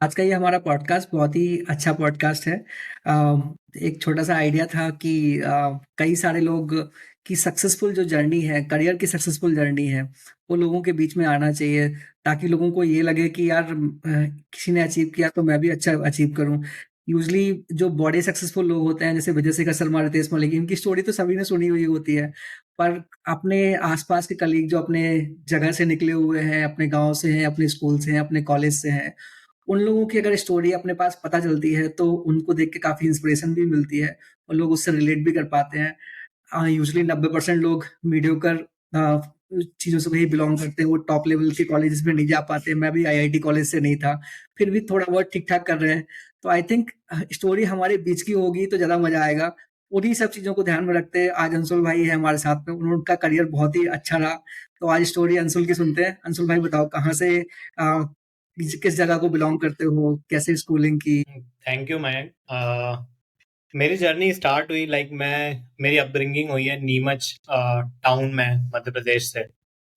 आज का ये हमारा पॉडकास्ट बहुत ही अच्छा पॉडकास्ट है। एक छोटा-सा आइडिया था कि कई सारे लोग की सक्सेसफुल जो जर्नी है, करियर की सक्सेसफुल जर्नी है, वो लोगों के बीच में आना चाहिए, ताकि लोगों को ये लगे कि यार किसी ने अचीव किया तो मैं भी अच्छा अचीव करूँ। यूजुअली जो बड़े सक्सेसफुल लोग होते हैं, जैसे विजय शेखर शर्मा, रितेश मलिक, इनकी स्टोरी तो सभी ने सुनी हुई होती है। पर अपने आस-पास के कलीग जो अपने जगह से निकले हुए हैं, अपने गाँव से हैं, अपने स्कूल से हैं, अपने कॉलेज से हैं, उन लोगों की अगर स्टोरी अपने पास पता चलती है, तो उनको देख के काफ़ी इंस्पिरेशन भी मिलती है और लोग उससे रिलेट भी कर पाते हैं। यूजुअली 90% लोग मीडियोकर अ, चीज़ों से वही बिलॉन्ग करते हैं, वो टॉप लेवल के कॉलेजेस में नहीं जा पाते। मैं भी आईआईटी कॉलेज से नहीं था, फिर भी थोड़ा बहुत ठीक-ठाक कर रहे हैं। तो आई थिंक स्टोरी हमारे बीच की होगी तो ज़्यादा मज़ा आएगा। उन्हीं सब चीज़ों को ध्यान में रखते हुए आज अंशुल भाई हैं हमारे साथ में, उनका करियर बहुत ही अच्छा रहा। तो आज स्टोरी अंशुल की सुनते हैं। अंशुल भाई बताओ कहाँ से किस जगह को बिलॉन्ग करते हो? कैसे स्कूलिंग की? Thank you Mayank. मेरी जर्नी स्टार्ट हुई मेरी अपब्रिंगिंग हुई है नीमच टाउन में मध्य प्रदेश से।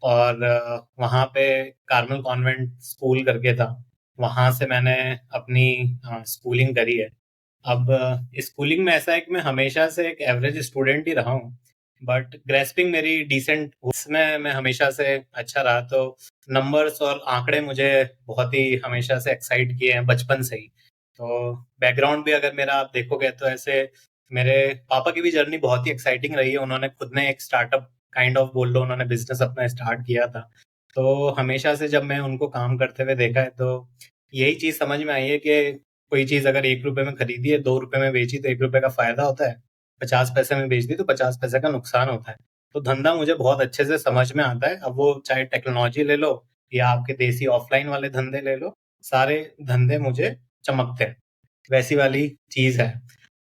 और वहाँ पे कार्मल कॉन्वेंट स्कूल करके था। वहाँ से मैंने अपनी स्कूलिंग करी है। अब स्कूलिंग में ऐसा है कि मैं हमेशा से एक एवरेज स्टूडेंट ही रहा हूँ, बट ग्रेस्पिंग मेरी डिसेंट, उसमें मैं हमेशा से अच्छा रहा। तो नंबर्स और आंकड़े मुझे बहुत ही हमेशा से एक्साइट किए हैं बचपन से ही। तो बैकग्राउंड भी अगर मेरा आप देखोगे तो ऐसे मेरे पापा की भी जर्नी बहुत ही एक्साइटिंग रही है। उन्होंने खुद ने एक स्टार्टअप काइंड ऑफ बोल लो, उन्होंने बिजनेस अपना स्टार्ट किया था। तो हमेशा से जब मैं उनको काम करते हुए देखा है तो यही चीज समझ में आई है कि कोई चीज अगर 1 रुपए में खरीदी है, 2 रुपए में बेची तो 1 रुपए का फायदा होता है, 50 पैसे में बेच दी तो 50 पैसे का नुकसान होता है। तो धंधा मुझे बहुत अच्छे से समझ में आता है। अब वो चाहे टेक्नोलॉजी ले लो या आपके देसी ऑफलाइन वाले धंधे ले लो, सारे धंधे मुझे चमकते हैं। वैसी वाली चीज है।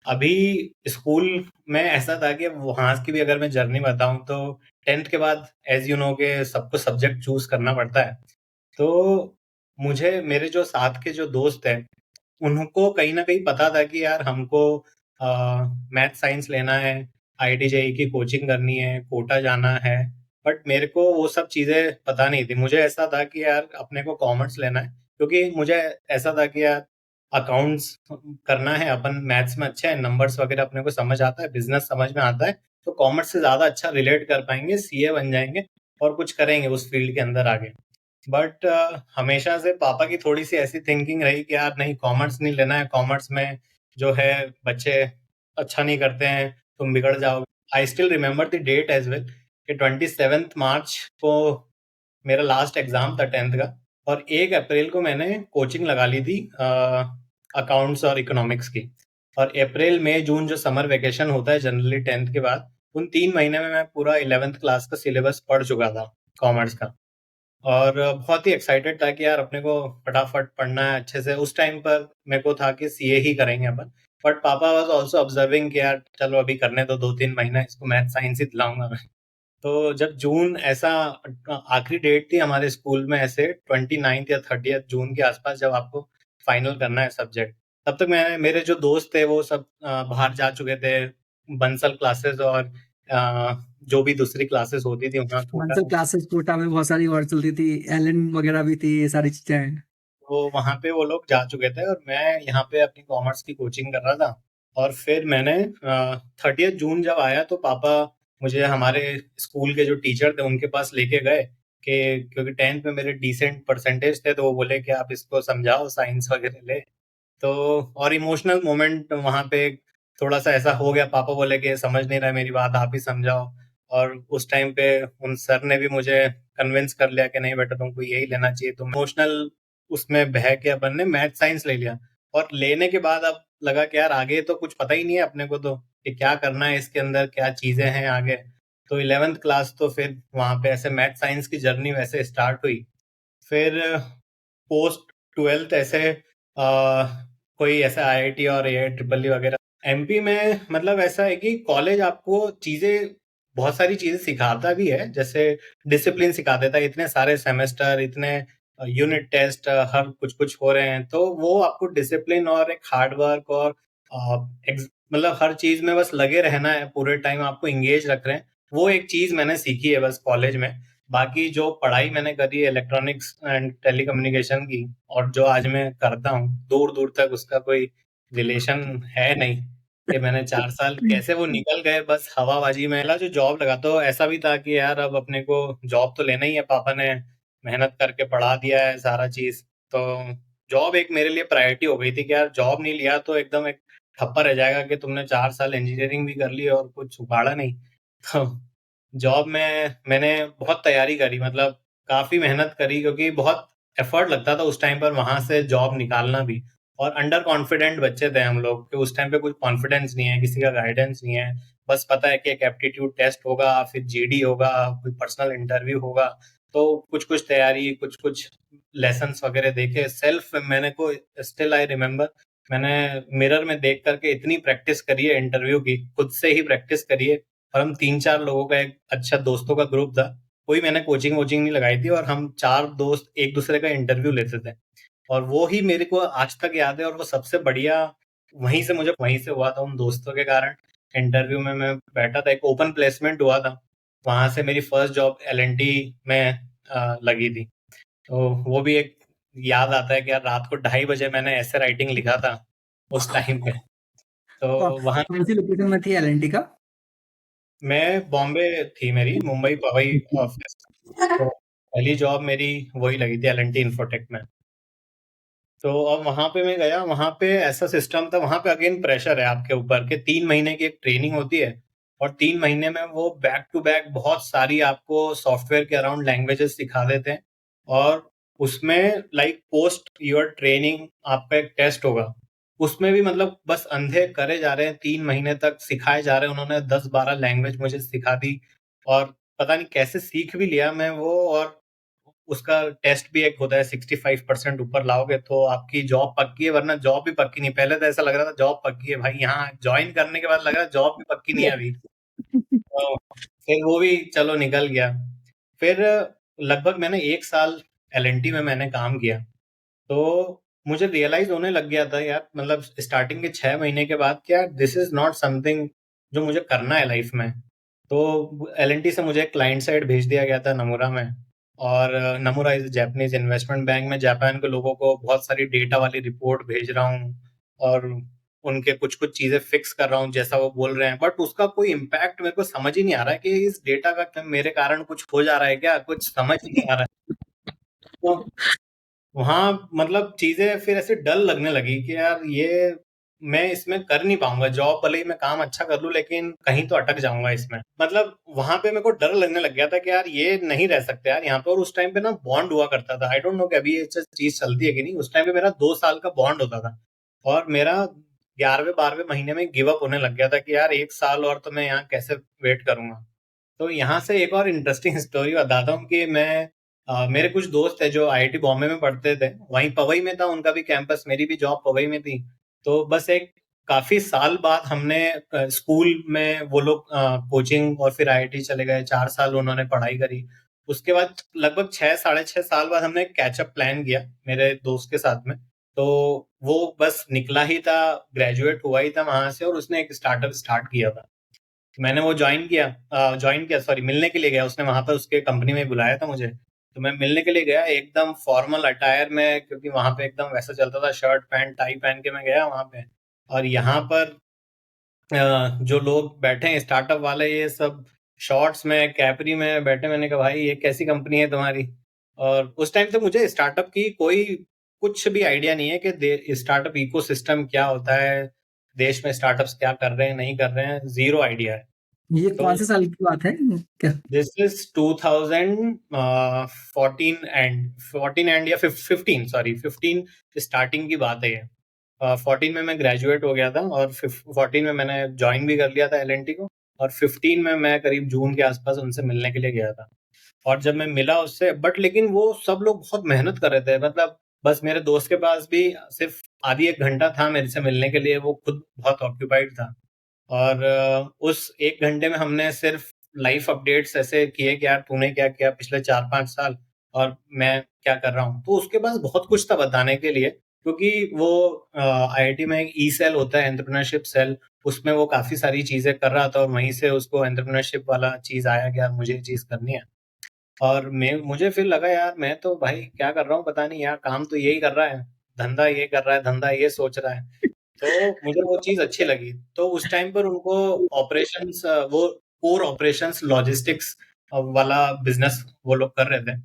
अभी स्कूल में ऐसा था कि वहां की भी अगर मैं जर्नी बताऊं तो 10th के बाद एज यू नो के सबको सब्जेक्ट चूज करना पड़ता है। तो मुझे मेरे जो साथ के जो दोस्त हैं उनको कहीं न कहीं पता था कि यार हमको मैथ साइंस लेना है, आईआईटी जेईई की कोचिंग करनी है, कोटा जाना है। बट मेरे को वो सब चीज़ें पता नहीं थी। मुझे ऐसा था कि यार अपने को कॉमर्स लेना है, क्योंकि मुझे ऐसा था कि यार अकाउंट्स करना है, अपन मैथ्स में अच्छे हैं, नंबर्स वगैरह अपने को समझ आता है, बिज़नेस समझ में आता है, तो कॉमर्स से ज़्यादा अच्छा रिलेट कर पाएँगे, सीए बन जाएँगे और कुछ करेंगे उस फील्ड के अंदर आगे। बट हमेशा से पापा की थोड़ी सी ऐसी थिंकिंग रही कि यार नहीं, कॉमर्स नहीं लेना है, कॉमर्स में जो है बच्चे अच्छा नहीं करते हैं, तुम बिगड़ जाओगे। I still remember the date as well कि 27 मार्च को मेरा लास्ट एग्जाम था 10th का, और 1 अप्रैल को मैंने कोचिंग लगा ली थी अकाउंट्स और इकोनॉमिक्स की। और अप्रैल मई जून जो समर वेकेशन होता है जनरली 10th के बाद, उन 3 महीने में मैं पूरा 11th क्लास का सिलेबस पढ़ चुका था कॉमर्स का। और बहुत ही एक्साइटेड था कि यार अपने को फटाफट पढ़ना है अच्छे से। उस टाइम पर मेरे को था कि सीए ही करेंगे अपन। बट पापा वाज आल्सो ऑब्जर्विंग कि यार चलो अभी करने दो 2-3 महीना, इसको मैथ साइंस ही दिलाऊंगा मैं। तो जब जून ऐसा आखिरी डेट थी हमारे स्कूल में, ऐसे 29 या 30 जून के आसपास, जब आपको फाइनल करना है सब्जेक्ट, तब तक मैं मेरे जो दोस्त थे वो सब बाहर जा चुके थे बंसल क्लासेस और जो भी दूसरी क्लासेस होती थी वहाँ कोटा। बंसल क्लासेस कोटा में बहुत सारी और चलती थी, एलन वगैरह भी थी, ये सारी चीज़ें हैं। तो वहाँ पे वो लोग जा चुके थे और मैं यहाँ पे अपनी कॉमर्स की कोचिंग कर रहा था। और फिर मैंने 30 जून जब आया तो पापा मुझे हमारे स्कूल के जो टीचर थे उनके पास लेके गए, कि क्योंकि 10th में मेरे डिसेंट परसेंटेज थे, तो वो बोले कि आप इसको समझाओ, साइंस वगैरह ले। तो और इमोशनल मोमेंट वहाँ पे थोड़ा सा ऐसा हो गया। पापा बोले कि समझ नहीं रहा है मेरी बात, आप ही समझाओ। और उस टाइम पे उन सर ने भी मुझे कन्विंस कर लिया कि नहीं बेटा, तुमको यही लेना चाहिए। तो इमोशनल उसमें बह के अपन ने मैथ साइंस ले लिया। और लेने के बाद अब लगा कि यार आगे तो कुछ पता ही नहीं है अपने को, तो कि क्या करना है इसके अंदर, क्या चीजें हैं आगे। तो 11th क्लास तो फिर वहां पे ऐसे मैथ साइंस की जर्नी वैसे स्टार्ट हुई। फिर पोस्ट 12th ऐसे कोई ऐसा आईआईटी और एआई ट्रिपल ई वगैरह एमपी में, मतलब ऐसा है कि कॉलेज आपको चीजें, बहुत सारी चीजें सिखाता भी है। जैसे डिसिप्लिन सिखा देता है, इतने सारे सेमेस्टर, इतने यूनिट टेस्ट हर कुछ कुछ हो रहे हैं, तो वो आपको डिसिप्लिन और एक हार्ड वर्क और मतलब हर चीज में बस लगे रहना है, पूरे टाइम आपको इंगेज रख रहे हैं। वो एक चीज मैंने सीखी है बस कॉलेज में, बाकी जो पढ़ाई मैंने करी इलेक्ट्रॉनिक्स एंड टेलीकम्युनिकेशन की, और जो आज मैं करता हूँ, दूर-दूर तक उसका कोई रिलेशन है नहीं। कि मैंने 4 साल कैसे वो निकल गए बस हवाबाजी में। पहला जो जॉब लगा तो ऐसा भी था कि यार अब अपने को जॉब तो लेना ही है, पापा ने मेहनत करके पढ़ा दिया है सारा चीज़। तो जॉब एक मेरे लिए प्रायोरिटी हो गई थी कि यार जॉब नहीं लिया तो एकदम एक ठप्पा रह जाएगा कि तुमने 4 साल इंजीनियरिंग भी कर ली और कुछ उखाड़ा नहीं। तो जॉब में मैंने बहुत तैयारी करी, मतलब काफ़ी मेहनत करी, क्योंकि बहुत एफर्ट लगता था उस टाइम पर वहाँ से जॉब निकालना भी। और अंडर कॉन्फिडेंट बच्चे थे हम लोग कि उस टाइम पे कोई कॉन्फिडेंस नहीं है, किसी का गाइडेंस नहीं है। बस पता है कि एक एप्टीट्यूड टेस्ट होगा, फिर जीडी होगा, कोई पर्सनल इंटरव्यू होगा। तो कुछ-कुछ तैयारी, कुछ-कुछ लेसन्स वगैरह देखे। सेल्फ मैंने को स्टिल आई रिमेंबर, मैंने मिरर में देख कर के इतनी प्रैक्टिस करी है इंटरव्यू की, खुद से ही प्रैक्टिस करी है। और हम 3-4 लोगों का एक अच्छा दोस्तों का ग्रुप था। कोई मैंने कोचिंग वोचिंग नहीं लगाई थी, और हम 4 दोस्त एक-दूसरे का इंटरव्यू लेते थे। और वो ही मेरे को आज तक याद है, और वो सबसे बढ़िया वहीं से हुआ था उन दोस्तों के कारण। इंटरव्यू में मैं बैठा था, एक ओपन प्लेसमेंट हुआ था। वहाँ से मेरी फर्स्ट जॉब एल&टी में लगी थी। तो वो भी एक याद आता है कि यार रात को 2:30 बजे मैंने ऐसे राइटिंग लिखा था उस टाइम पे। तो वहाँ कौन सी लोकेशन में थी एल&टी का? मैं बॉम्बे थी मेरी, मुंबई पवई ऑफिस। तो पहली जॉब मेरी वही लगी थी एल&टी इन्फोटेक में। तो अब वहाँ पे मैं गया, वहाँ पे ऐसा सिस्टम था, वहाँ पे अगेन प्रेशर है आपके ऊपर कि 3 महीने की एक ट्रेनिंग होती है, और 3 महीने में वो बैक टू बैक बहुत सारी आपको सॉफ्टवेयर के अराउंड लैंग्वेजेस सिखा देते हैं। और उसमें लाइक पोस्ट योर ट्रेनिंग आपका एक टेस्ट होगा। उसमें भी मतलब बस अंधे करे जा रहे हैं, 3 महीने तक सिखाए जा रहे हैं। उन्होंने 10-12 लैंग्वेज मुझे सिखा दी, और पता नहीं कैसे सीख भी लिया मैं वो। और उसका टेस्ट भी एक होता है, 65% ऊपर लाओगे तो आपकी जॉब पक्की है, वरना जॉब भी पक्की नहीं। पहले तो ऐसा लग रहा था जॉब पक्की है भाई, यहाँ ज्वाइन करने के बाद लग रहा है जॉब भी पक्की नहीं है अभी। तो फिर वो भी चलो निकल गया। फिर लगभग मैंने 1 साल एल&टी में मैंने काम किया। तो मुझे रियलाइज होने लग गया था यार, मतलब स्टार्टिंग के 6 महीने के बाद, क्या दिस इज नॉट समथिंग जो मुझे करना है लाइफ में। तो एल&टी से मुझे क्लाइंट साइड भेज दिया गया था नमूरा में। और नमूरा इज जापानीज इन्वेस्टमेंट बैंक में जापान के लोगों को बहुत सारी डेटा वाली रिपोर्ट भेज रहा हूँ, और उनके कुछ कुछ चीजें फिक्स कर रहा हूँ जैसा वो बोल रहे हैं। बट उसका कोई इम्पैक्ट मेरे को समझ ही नहीं आ रहा है कि इस डेटा का मेरे कारण कुछ हो जा रहा है क्या, कुछ समझ ही नहीं आ रहा है। तो वहाँ मतलब चीज़ें फिर ऐसे डल लगने लगी कि यार ये मैं इसमें कर नहीं पाऊँगा, जॉब भले ही मैं काम अच्छा कर लूँ लेकिन कहीं तो अटक जाऊँगा इसमें। मतलब वहाँ पे मेरे को डर लगने लग गया था कि यार ये नहीं रह सकते यार यहाँ पे। और उस टाइम पे ना बॉन्ड हुआ करता था, आई डोंट नो कि अभी ये चीज़ चलती है कि नहीं। उस टाइम पे मेरा 2 साल का बॉन्ड होता था, और मेरा 11वें 12वें महीने में गिव अप होने लग गया था कि यार 1 साल और तो मैं यहाँ कैसे वेट करूँगा। तो यहाँ से एक और इंटरेस्टिंग स्टोरी बताता हूँ कि मेरे कुछ दोस्त है जो आईआईटी बॉम्बे में पढ़ते थे, वहीं पवई में था उनका भी कैंपस, मेरी भी जॉब पवई में थी। तो बस एक काफी साल बाद हमने स्कूल में वो लोग कोचिंग और फिर आईआईटी चले गए, 4 साल उन्होंने पढ़ाई करी। उसके बाद लगभग 6 साढ़े 6 साल बाद हमने कैचअप प्लान किया मेरे दोस्त के साथ में। तो वो बस निकला ही था, ग्रेजुएट हुआ ही था वहां से, और उसने एक स्टार्टअप स्टार्ट किया था। मैंने वो ज्वाइन किया सॉरी, मिलने के लिए गया। उसने वहां पर उसके कंपनी में बुलाया था मुझे, तो मैं मिलने के लिए गया एकदम फॉर्मल अटायर में, क्योंकि वहां पे एकदम वैसा चलता था, शर्ट पैंट टाई पहन के मैं गया वहां पे। और यहाँ पर जो लोग बैठे हैं स्टार्टअप वाले, ये सब शॉर्ट्स में कैपरी में बैठे। मैंने कहा भाई ये कैसी कंपनी है तुम्हारी। और उस टाइम तो मुझे स्टार्टअप की कोई कुछ भी आइडिया नहीं है कि स्टार्टअप इकोसिस्टम क्या होता है, देश में स्टार्टअप्स क्या कर रहे हैं नहीं कर रहे हैं, जीरो आइडिया है। ये तो कौन से साल की बात है क्या? दिस इज 2014 एंड या 15, सॉरी 15 स्टार्टिंग की बात है ये। 14 में मैं ग्रेजुएट हो गया था, और 14 में मैंने ज्वाइन भी कर लिया था एल&टी को। और 15 में मैं करीब जून के आसपास उनसे मिलने के लिए गया था। और जब मैं मिला उससे, बट लेकिन वो सब लोग बहुत मेहनत कर रहे थे, मतलब बस मेरे दोस्त के पास भी सिर्फ आधी एक घंटा था मेरे से मिलने के लिए, वो खुद बहुत ऑक्यूपाइड था। और उस 1 घंटे में हमने सिर्फ लाइफ अपडेट्स ऐसे किए कि यार तूने क्या किया पिछले 4-5 साल, और मैं क्या कर रहा हूँ। तो उसके पास बहुत कुछ था बताने के लिए, क्योंकि वो आईआईटी में एक ई सेल होता है, एंटरप्रेन्योरशिप सेल, उसमें वो काफ़ी सारी चीज़ें कर रहा था, और वहीं से उसको एंटरप्रेन्योरशिप वाला चीज़ आया कि यार मुझे ये चीज़ करनी है। और मुझे फिर लगा यार मैं तो भाई क्या कर रहा हूँ पता नहीं यार, काम तो यही कर रहा है, धंधा ये कर रहा है, धंधा ये सोच रहा है। तो मुझे वो चीज अच्छी लगी। तो उस टाइम पर उनको ऑपरेशंस, वो कोर ऑपरेशंस लॉजिस्टिक्स वाला बिजनेस वो लोग कर रहे थे,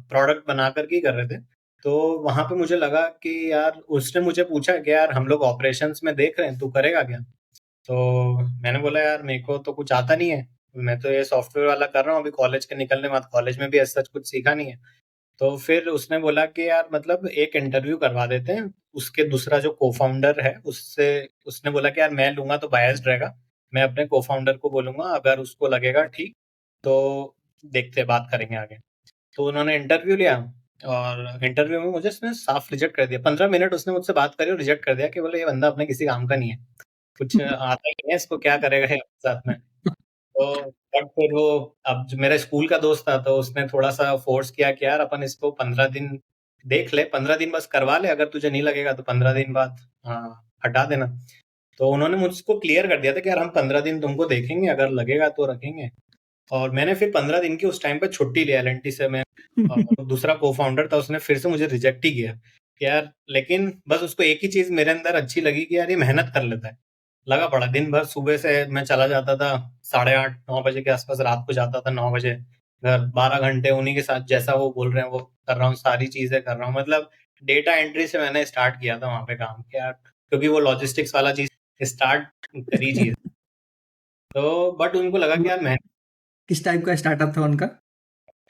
प्रोडक्ट बना करके ही कर रहे थे। तो वहां पे मुझे लगा कि यार, उसने मुझे पूछा कि यार हम लोग ऑपरेशंस में देख रहे हैं, तू करेगा क्या? तो मैंने बोला यार मेरे को तो कुछ आता नहीं है, मैं तो ये सॉफ्टवेयर वाला कर रहा हूँ अभी कॉलेज के निकलने के बाद, कॉलेज में भी ऐसा कुछ सीखा नहीं है। तो फिर उसने बोला कि यार मतलब एक इंटरव्यू करवा देते हैं, उसके दूसरा जो को-फाउंडर है उससे, उसने बोला कि यार मैं लूंगा तो बायस्ड रहेगा, मैं अपने को-फाउंडर को बोलूंगा, अगर उसको लगेगा ठीक तो देखते हैं, बात करेंगे आगे। तो उन्होंने इंटरव्यू लिया, और इंटरव्यू में मुझे उसने साफ रिजेक्ट कर दिया। 15 मिनट उसने मुझसे बात करी और रिजेक्ट कर दिया कि बोले ये बंदा अपने किसी काम का नहीं है, कुछ आता ही नहीं है इसको, क्या करेगा ये अपने साथ में। तो बट फिर वो, अब जो मेरा स्कूल का दोस्त था तो उसने थोड़ा सा फोर्स किया कि यार अपन इसको 15 दिन देख ले, 15 दिन बस करवा ले, अगर तुझे नहीं लगेगा तो 15 दिन बाद हटा देना। तो उन्होंने मुझको क्लियर कर दिया था कि यार हम 15 दिन तुमको देखेंगे, अगर लगेगा तो रखेंगे। और मैंने फिर 15 दिन की उस टाइम पे छुट्टी लिया एल से मैं। दूसरा को फाउंडर था, उसने फिर से मुझे रिजेक्ट ही किया कि यार, लेकिन बस उसको एक ही चीज मेरे अंदर अच्छी लगी कि यार ये मेहनत कर लेता है। लगा पड़ा दिन भर, सुबह से मैं चला जाता था 8:30-9 बजे के आसपास, रात को जाता था 9 बजे घर, 12 घंटे उन्हीं के साथ, जैसा वो बोल रहे हैं वो कर रहा हूँ, सारी चीजें कर रहा हूँ। मतलब डेटा एंट्री से मैंने स्टार्ट किया था वहां पे काम, क्या, क्योंकि वो लॉजिस्टिक्स वाला चीज स्टार्ट करी चीज। तो बट उनको लगा कि यार, किस टाइप का स्टार्टअप था उनका?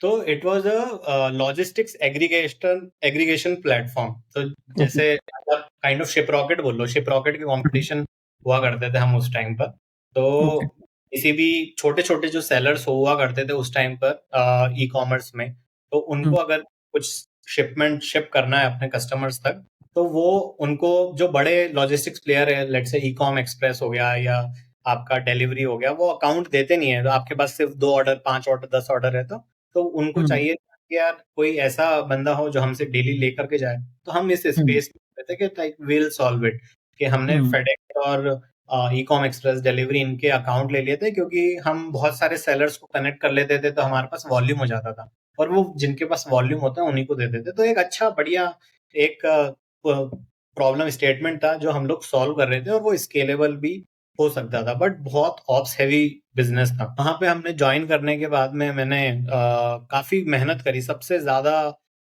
तो it was a logistics aggregation aggregation platform. तो ओके। जैसे काइंड ऑफ शिप रॉकेट बोल लो, शिप रॉकेट के कंपटीशन हुआ करते थे हम उस टाइम पर। तो ओके। किसी भी छोटे छोटे जो सेलर्स हुआ करते थे उस टाइम पर ई कॉमर्स में, तो उनको अगर कुछ शिपमेंट शिप करना है अपने कस्टमर्स तक, तो वो उनको, जो बड़े लॉजिस्टिक्स प्लेयर है, let's say e com express हो गया या आपका डिलीवरी हो गया, वो अकाउंट देते नहीं है। तो आपके पास सिर्फ 2 ऑर्डर, 5 ऑर्डर, 10 ऑर्डर है, तो उनको चाहिए कि यार कोई ऐसा बंदा हो जो हमसे डेली लेकर के जाए। तो हम इस स्पेस में कहते हैं कि लाइक विल सॉल्व इट, कि हमने फेडेक्स और ई कॉम एक्सप्रेस डिलीवरी इनके अकाउंट ले लिए थे, क्योंकि हम बहुत सारे सेलर्स को कनेक्ट कर लेते थे, तो हमारे पास वॉल्यूम हो जाता था, और वो जिनके पास वॉल्यूम होता है उन्हीं को देते थे। तो एक अच्छा बढ़िया एक प्रॉब्लम स्टेटमेंट था जो हम लोग सॉल्व कर रहे थे, और वो स्केलेबल भी हो सकता था, बट बहुत ऑप्स हैवी बिजनेस था। वहां पे हमने ज्वाइन करने के बाद में मैंने काफी मेहनत करी, सबसे ज्यादा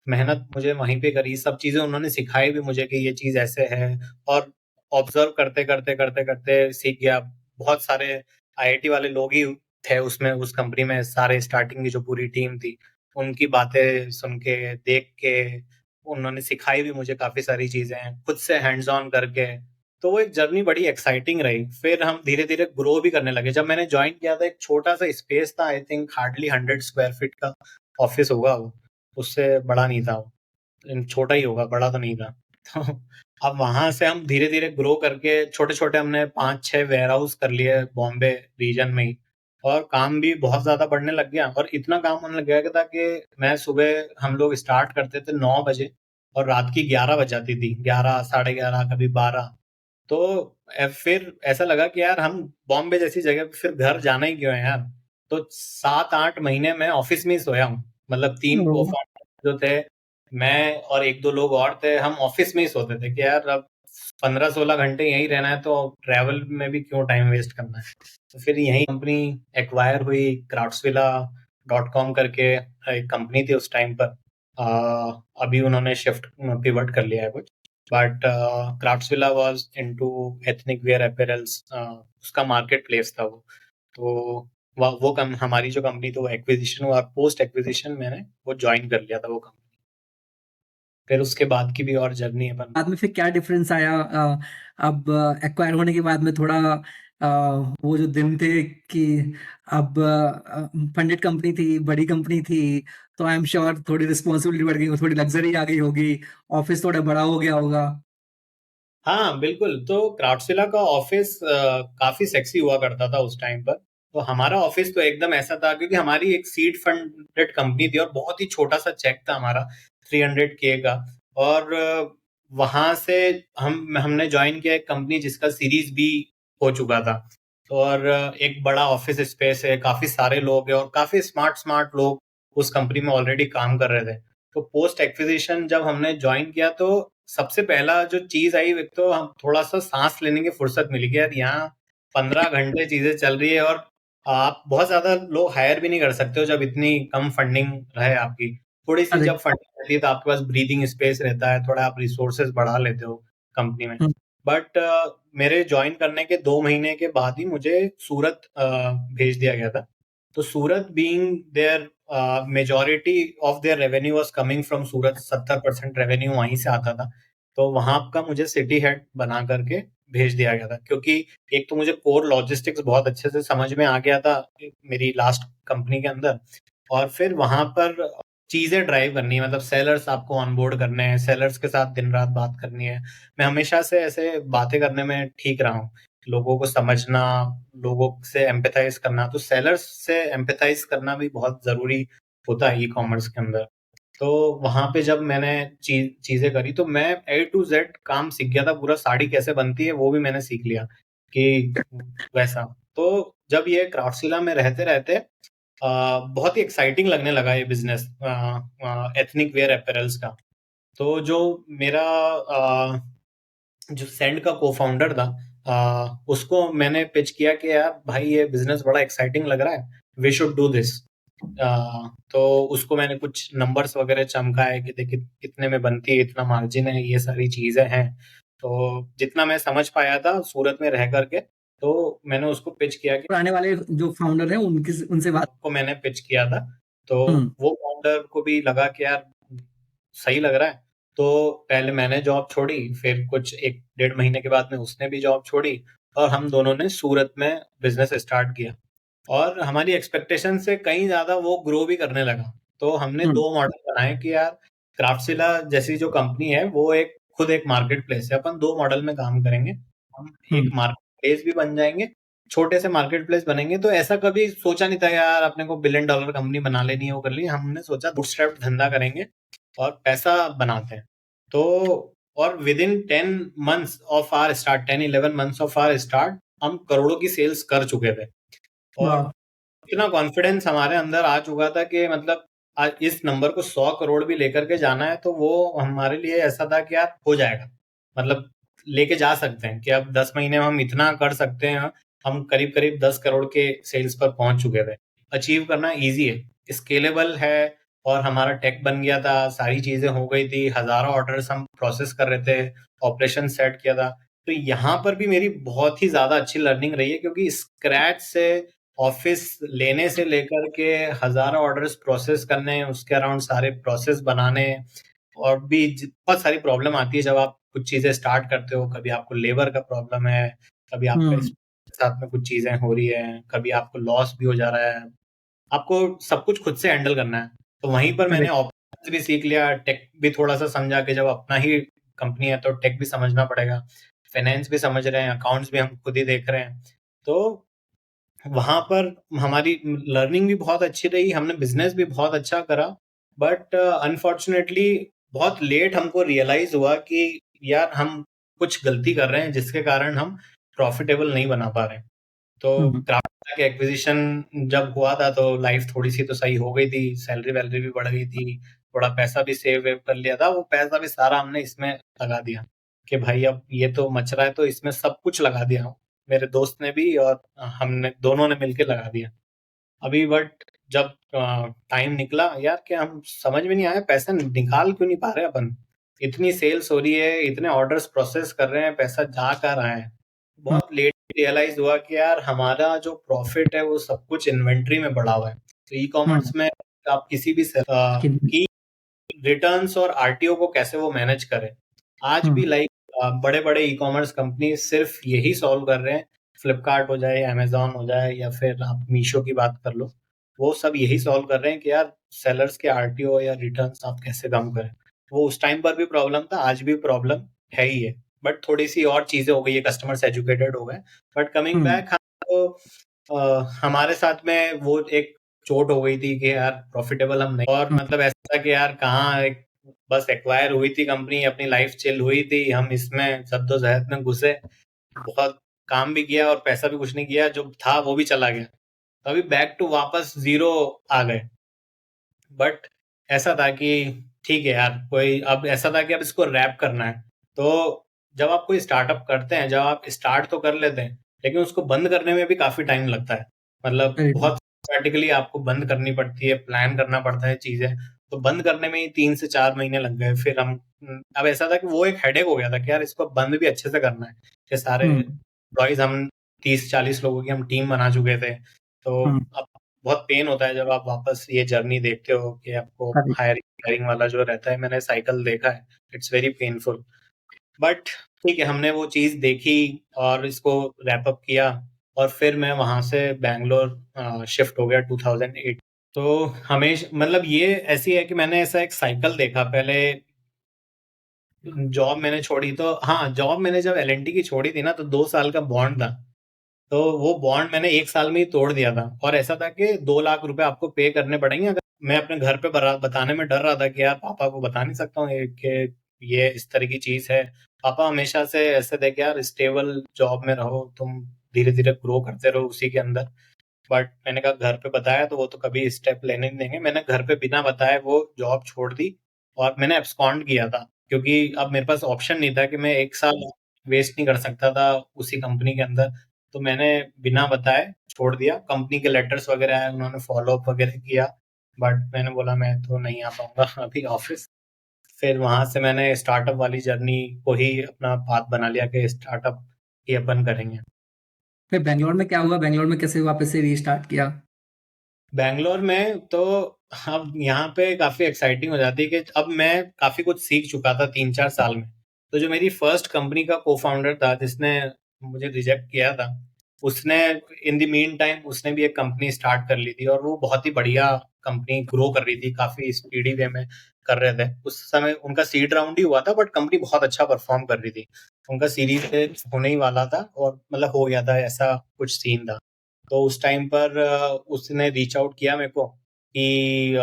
मेहनत मुझे वहीं पे करी। सब चीजें उन्होंने सिखाई भी मुझे कि ये चीज ऐसे है, और ऑब्जर्व करते करते करते करते सीख गया। बहुत सारे आईआईटी वाले लोग ही थे उसमें, उस कंपनी में, सारे स्टार्टिंग की जो पूरी टीम थी, उनकी बातें सुन के, देख के, उन्होंने सिखाई भी मुझे काफी सारी चीजें खुद से हैंड्स ऑन करके। तो वो एक जर्नी बड़ी एक्साइटिंग रही। फिर हम धीरे धीरे ग्रो भी करने लगे। जब मैंने ज्वाइन किया था एक छोटा सा स्पेस था, I think hardly 100 square feet का ऑफिस होगा वो, उससे बड़ा नहीं था वो, छोटा ही होगा, बड़ा तो नहीं था। तो अब वहां से हम धीरे धीरे ग्रो करके छोटे छोटे हमने 5-6 वेयर हाउस कर लिए बॉम्बे रीजन में ही, और काम भी बहुत ज्यादा बढ़ने लग गया, और इतना काम होने लग गया कि था कि मैं सुबह, हम लोग स्टार्ट करते थे 9 बजे, और रात की 11 बज जाती थी, 11, 11:30, कभी 12। तो फिर ऐसा लगा कि यार हम बॉम्बे जैसी जगह पे फिर घर जाना ही क्यों है यार। तो 7-8 महीने मैं ऑफिस में ही सोया हूँ। मतलब 3 को जो थे, मैं और एक दो लोग और थे, हम ऑफिस में ही सोते थे कि यार अब 15-16 घंटे यहीं रहना है, तो ट्रैवल में भी क्यों टाइम वेस्ट करना है। तो फिर यही कंपनी एक्वायर हुई, क्राफ्ट्सविला.com करके एक कंपनी थी उस टाइम पर। अभी उन्होंने शिफ्ट पिवट कर लिया है कुछ, but Craftsvilla was into ethnic wear apparels, उसका मार्केट प्लेस था वो। तो वो कम हमारी जो कंपनी थी वो एक्विजिशन हुआ, पोस्ट एक्विजिशन मैंने वो ज्वाइन कर लिया था वो कंपनी। फिर उसके बाद की भी और जर्नी अपन। बाद में फिर क्या डिफरेंस आया? अब एक्वायर होने के बाद में थोड़ा वो जो दिन थे कि अब फंडेड कंपनी थी, बड़ी कंपनी थी, तो आई एम श्योर थोड़ी रिस्पॉन्सिबिलिटी बढ़ गई, थोड़ी लग्जरी आ गई होगी, ऑफिस थोड़ा बड़ा हो गया होगा। हाँ बिल्कुल। तो क्राफ्ट्सविला का ऑफिस काफी सेक्सी हुआ करता था उस टाइम पर। तो हमारा ऑफिस तो एकदम ऐसा था, क्योंकि हमारी एक सीड फंडेड कंपनी थी, और बहुत ही छोटा सा चेक था हमारा, 300K का। और वहां से हमने ज्वाइन किया एक कंपनी जिसका सीरीज भी हो चुका था। और एक बड़ा ऑफिस स्पेस है, काफी सारे लोग हैं, और काफी स्मार्ट स्मार्ट लोग उस कंपनी में ऑलरेडी काम कर रहे थे। तो पोस्ट एक्विजिशन जब हमने ज्वाइन किया तो सबसे पहला जो चीज आई, एक तो हम थोड़ा सा सांस लेने की फुर्सत मिली कि यार यहाँ 15 घंटे चीजें चल रही है और आप बहुत ज्यादा लोग हायर भी नहीं कर सकते हो जब इतनी कम फंडिंग रहे आपकी। थोड़ी सी जब करेक्ट। फंडिंग रहती है तो आपके पास ब्रीदिंग स्पेस रहता है, थोड़ा आप रिसोर्सेज बढ़ा लेते हो कंपनी में। हुँ, बट मेरे ज्वाइन करने के 2 महीने के बाद ही मुझे सूरत भेज दिया गया था। तो Surat being their majority of their revenue was coming from Surat, 70% revenue वहीं से आता था। तो वहां का मुझे सिटी हेड बना करके भेज दिया गया था, क्योंकि एक तो मुझे कोर लॉजिस्टिक्स बहुत अच्छे से समझ में आ गया था मेरी लास्ट कंपनी के अंदर, और फिर वहां पर चीजें ड्राइव करनी है, मतलब सेलर्स आपको ऑनबोर्ड करने हैं, सेलर्स के साथ दिन रात बात करनी है। मैं हमेशा से ऐसे बातें करने में ठीक रहा हूँ, लोगों को समझना, लोगों से एम्पैथाइज करना। तो सेलर्स से एम्पैथाइज करना भी बहुत जरूरी होता है ई कॉमर्स के अंदर। तो वहां पे जब मैंने चीजें करी तो मैं A to Z काम सीख गया था। पूरा साड़ी कैसे बनती है वो भी मैंने सीख लिया कि वैसा। तो जब ये क्राफ्ट्सविला में रहते रहते बहुत ही एक्साइटिंग लगने लगा ये बिजनेस, एथनिक वेयर अपैरल्स का। तो जो मेरा जो सेंड का को-फाउंडर था, उसको मैंने पिच किया कि यार भाई ये बिजनेस बड़ा एक्साइटिंग लग रहा है, वी शुड डू दिस। तो उसको मैंने कुछ नंबर्स वगैरह चमकाए कि देखिए कितने में बनती है, इतना मार्जिन है, ये सारी चीजें हैं। तो जितना मैं समझ पाया था सूरत में रह करके, तो मैंने उसको पिच किया कि पुराने वाले जो फाउंडर हैं उनकी उनसे बात। को मैंने पिच किया था। तो हुँ, वो फाउंडर को भी लगा कि यार सही लग रहा है। तो पहले मैंने जॉब छोड़ी, फिर कुछ 1 डेढ़ महीने के बाद में उसने भी जॉब छोड़ी, और हम दोनों ने सूरत में बिजनेस स्टार्ट किया। और हमारी एक्सपेक्टेशन से कहीं ज्यादा वो ग्रो भी करने लगा। तो हमने हुँ, 2 मॉडल बनाए कि यार क्राफ्ट्सविला जैसी जो कंपनी है वो एक खुद एक मार्केट प्लेस है, अपन 2 मॉडल में काम करेंगे। हम एक हुँ, मार्केट प्लेस भी बन जाएंगे, छोटे से मार्केट प्लेस बनेंगे। तो ऐसा कभी सोचा नहीं था यार अपने को $1 बिलियन कंपनी बना लेनी है, वो कर ली। हमने सोचा बूटस्ट्रैप धंधा करेंगे और पैसा बनाते हैं। तो और within 10 months of our start, 10-11 months of our start, हम करोड़ों की सेल्स कर चुके थे। और वाह! इतना कॉन्फिडेंस हमारे अंदर आ चुका था कि मतलब आज इस नंबर को 100 करोड़ भी लेकर के जाना है तो वो हमारे लिए ऐसा था कि यार हो जाएगा, मतलब लेके जा सकते हैं कि अब 10 महीने में हम इतना कर सकते हैं। हम करीब करीब 10 करोड़ के सेल्स पर पहुंच चुके थे। अचीव करना इजी है, स्केलेबल है। और हमारा टेक बन गया था, सारी चीजें हो गई थी, हजारों ऑर्डर्स हम प्रोसेस कर रहे थे, ऑपरेशन सेट किया था। तो यहाँ पर भी मेरी बहुत ही ज्यादा अच्छी लर्निंग रही है, क्योंकि स्क्रैच से ऑफिस लेने से लेकर के हजारों ऑर्डर्स प्रोसेस करने, उसके अराउंड सारे प्रोसेस बनाने। और भी बहुत सारी प्रॉब्लम आती है जब आप कुछ चीजें स्टार्ट करते हो। कभी आपको लेबर का प्रॉब्लम है, कभी आपका हुँ, इस साथ में कुछ चीजें हो रही है, कभी आपको लॉस भी हो जा रहा है। आपको सब कुछ खुद से हैंडल करना है। तो वहीं पर मैंने करेक्ट। ऑपरेशंस भी सीख लिया, टेक भी थोड़ा सा समझा कि जब अपना ही कंपनी है तो टेक भी समझना पड़ेगा। फाइनेंस भी समझ रहे हैं, अकाउंट्स भी हम खुद ही देख रहे हैं। तो वहां पर हमारी लर्निंग भी बहुत अच्छी रही, हमने बिजनेस भी बहुत अच्छा करा। बट अनफॉर्चुनेटली बहुत लेट हमको रियलाइज हुआ कि यार हम कुछ गलती कर रहे हैं जिसके कारण हम प्रॉफिटेबल नहीं बना पा रहे हैं। तो हुँ, क्राफ्ट के एक्विजिशन जब हुआ था तो लाइफ थोड़ी सी तो सही हो गई थी, सैलरी वैलरी भी बढ़ गई थी, थोड़ा पैसा भी सेव वेव कर लिया था। वो पैसा भी सारा हमने इसमें लगा दिया कि भाई अब ये तो मच रहा है तो इसमें सब कुछ लगा दिया। मेरे दोस्त ने भी और हमने दोनों ने मिलके लगा दिया। अभी बट जब टाइम निकला यार, कि हम समझ में नहीं आया पैसा निकाल क्यों नहीं पा रहे अपन। इतनी सेल्स हो रही है, इतने ऑर्डर्स प्रोसेस कर रहे हैं, पैसा जा कहाँ रहा है। हुँ, बहुत लेट रियलाइज हुआ कि यार हमारा जो प्रॉफिट है वो सब कुछ इन्वेंट्री में बढ़ा हुआ है। तो ई हुँ, कॉमर्स में आप किसी भी कि की रिटर्न्स और आरटीओ को कैसे वो मैनेज करें। आज हुँ, भी लाइक बड़े बड़े ई कॉमर्स कंपनी सिर्फ यही सॉल्व कर रहे हैं। फ्लिपकार्ट हो जाए, अमेजोन हो जाए, या फिर आप मीशो की बात कर लो, वो सब यही सॉल्व कर रहे हैं कि यार सेलर्स के आरटीओ या रिटर्न्स आप कैसे कम करें। वो उस टाइम पर भी प्रॉब्लम था, आज भी प्रॉब्लम है ही है। बट थोड़ी सी और चीजें हो गई है, कस्टमर्स एजुकेटेड हो गए। बट कमिंग हुँ, बैक, तो हमारे साथ में वो एक चोट हो गई थी कि यार प्रॉफिटेबल हम नहीं, और हुँ, मतलब ऐसा था कि यार कहाँ बस एक्वायर हुई थी कंपनी, अपनी लाइफ चिल हुई थी, हम इसमें जद्दोजहद में घुसे, बहुत काम भी किया और पैसा भी कुछ नहीं किया, जो था वो भी चला गया। तो अभी बैक टू वापस जीरो आ गए। बट ऐसा था कि ठीक है यार, कोई अब ऐसा था कि अब इसको रैप करना है। तो जब आप कोई स्टार्टअप करते हैं, जब आप स्टार्ट तो कर लेते हैं, लेकिन उसको बंद करने में भी काफ़ी टाइम लगता है। मतलब वेरी ट्रू। बहुत सिस्टमैटिकली आपको बंद करनी पड़ती है, प्लान करना पड़ता है चीज़ें। तो बंद करने में ही 3 से 4 महीने लग गए। फिर हम अब ऐसा था कि वो एक हेडेक हो गया था कि यार इसको बंद भी अच्छे से करना है। कि सारे हुँ, एम्प्लॉइज़ हम 30-40 लोगों की हम टीम बना चुके थे। तो हुँ, अब बहुत पेन होता है जब आप वापस ये जर्नी देखते हो कि आपको करेक्ट। हायरिंग फायरिंग वाला जो रहता है, मैंने साइकिल देखा है। It's very painful. बट ठीक है, हमने वो चीज़ देखी और इसको रैप अप किया, और फिर मैं वहाँ से बैंगलोर शिफ्ट हो गया 2008। तो मतलब ये ऐसी है कि मैंने ऐसा एक साइकिल देखा पहले। जॉब मैंने छोड़ी तो हाँ, जॉब मैंने जब एल&टी की छोड़ी थी ना, तो 2 साल का बॉन्ड था। तो वो बॉन्ड मैंने 1 साल में ही तोड़ दिया था, और ऐसा था कि 2 लाख रुपए आपको पे करने पड़ेंगे। अगर मैं अपने घर पे बताने में डर रहा था कि यार पापा को बता नहीं सकता हूँ कि ये इस तरह की चीज है। पापा हमेशा से ऐसे थे कि यार स्टेबल जॉब में रहो, तुम धीरे धीरे ग्रो करते रहो उसी के अंदर। बट मैंने कहा घर पे बताया तो वो तो कभी स्टेप लेने नहीं देंगे। मैंने घर पे बिना बताए वो जॉब छोड़ दी, और मैंने एब्सकॉन्ड किया था, क्योंकि अब मेरे पास ऑप्शन नहीं था कि मैं 1 साल वेस्ट नहीं कर सकता था उसी कंपनी के अंदर। तो मैंने बिना बताए छोड़ दिया। कंपनी के लेटर्स वगैरह आए, उन्होंने फॉलो अप वगैरह किया, बट मैंने बोला मैं तो नहीं आ पाऊंगा अभी ऑफिस। फिर वहां से मैंने स्टार्टअप वाली जर्नी को ही अपना पाथ बना लिया कि स्टार्टअप ही अपन करेंगे। फिर बैंगलोर में क्या हुआ? बैंगलोर में कैसे वापस से रीस्टार्ट किया? बैंगलोर में तो अब यहाँ पे काफ़ी एक्साइटिंग हो जाती है कि अब मैं काफ़ी कुछ सीख चुका था 3-4 साल में। तो जो मेरी फर्स्ट कंपनी का को-फाउंडर था जिसने मुझे रिजेक्ट किया था, उसने इन द मीन टाइम उसने भी एक कंपनी स्टार्ट कर ली थी, और वो बहुत ही बढ़िया कंपनी ग्रो कर रही थी, काफ़ी स्पीडी वे में कर रहे थे। उस समय उनका सीड राउंड ही हुआ था, बट कंपनी बहुत अच्छा परफॉर्म कर रही थी। उनका सीरीज होने ही वाला था, और मतलब हो गया था, ऐसा कुछ सीन था। तो उस टाइम पर उसने रीच आउट किया मेरे को कि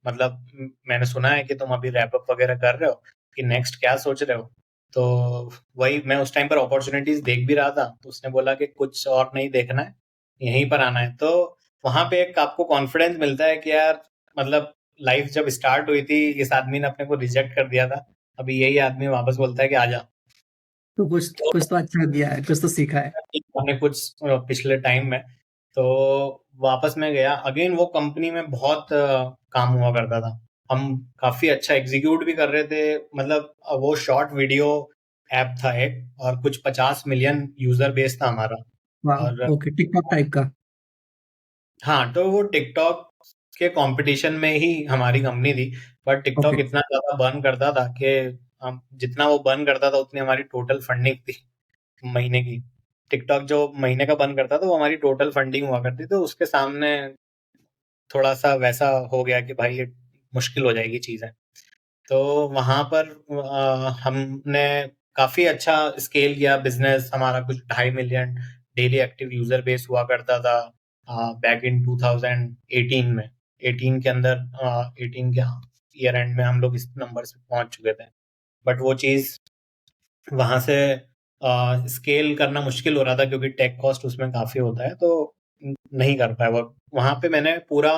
मतलब मैंने सुना है कि तुम अभी रैप अप वगैरह कर रहे हो, कि नेक्स्ट क्या सोच रहे हो। तो वही मैं उस टाइम पर अपॉर्चुनिटीज देख भी रहा था। तो उसने बोला कि कुछ और नहीं देखना है, यहीं पर आना है। तो वहां पे एक आपको कॉन्फिडेंस मिलता है कि यार मतलब लाइफ जब स्टार्ट हुई थी, इस आदमी ने अपने को रिजेक्ट कर दिया था, अभी यही आदमी वापस बोलता है कि आजा। तो कुछ तो कुछ तो अच्छा किया है, कुछ तो सीखा है। हमने कुछ पिछले टाइम में, तो वापस मैं गया अगेन। वो कंपनी में बहुत काम हुआ करता था। हम काफी अच्छा एग्जीक्यूट भी कर रहे थे। मतलब वो शॉर्ट वीडियो ऐप था एक, और कुछ 50 मिलियन यूजर बेस था हमारा। वाह! और ओके, टिकटॉक टाइप का। हाँ, तो वो टिकटॉक के कंपटीशन में ही हमारी कंपनी थी। बट ओके, टिकटॉक इतना ज्यादा बर्न करता था कि हम जितना वो बर्न करता था उतनी हमारी टोटल फंडिंग थी महीने की। टिकटॉक जो महीने का बर्न करता था वो हमारी टोटल फंडिंग हुआ करती, तो उसके सामने थोड़ा सा वैसा हो गया कि भाई ये मुश्किल हो जाएगी चीजें। तो वहां पर हमने काफी अच्छा स्केल किया बिजनेस। हमारा कुछ 2.5 million daily active user base हुआ करता था बैक इन 2018 में। 18 के अंदर 18 के ईयर एंड में हम लोग इस नंबर से पहुंच चुके थे। बट वो चीज वहां से स्केल करना मुश्किल हो रहा था, क्योंकि टेक कॉस्ट उसमें काफी होता है। तो नहीं कर पाया वो। वहां पे मैंने पूरा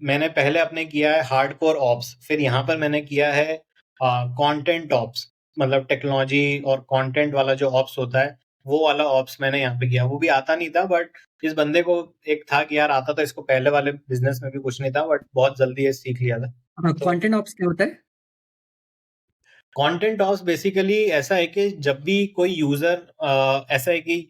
मैंने पहले अपने किया है हार्डकोर ऑप्स, फिर यहाँ पर मैंने किया है कंटेंट ऑप्स। मतलब टेक्नोलॉजी और कंटेंट वाला जो ऑप्स होता है, वो वाला ऑप्स मैंने यहाँ पे किया। वो भी आता नहीं था, बट इस बंदे को एक था कि यार आता था इसको, पहले वाले बिजनेस में भी कुछ नहीं था, बट बहुत जल्दी ये सीख लिया था। तो कंटेंट ऑप्स क्या होता है? कंटेंट ऑप्स बेसिकली ऐसा है कि जब भी कोई यूजर ऐसा है कि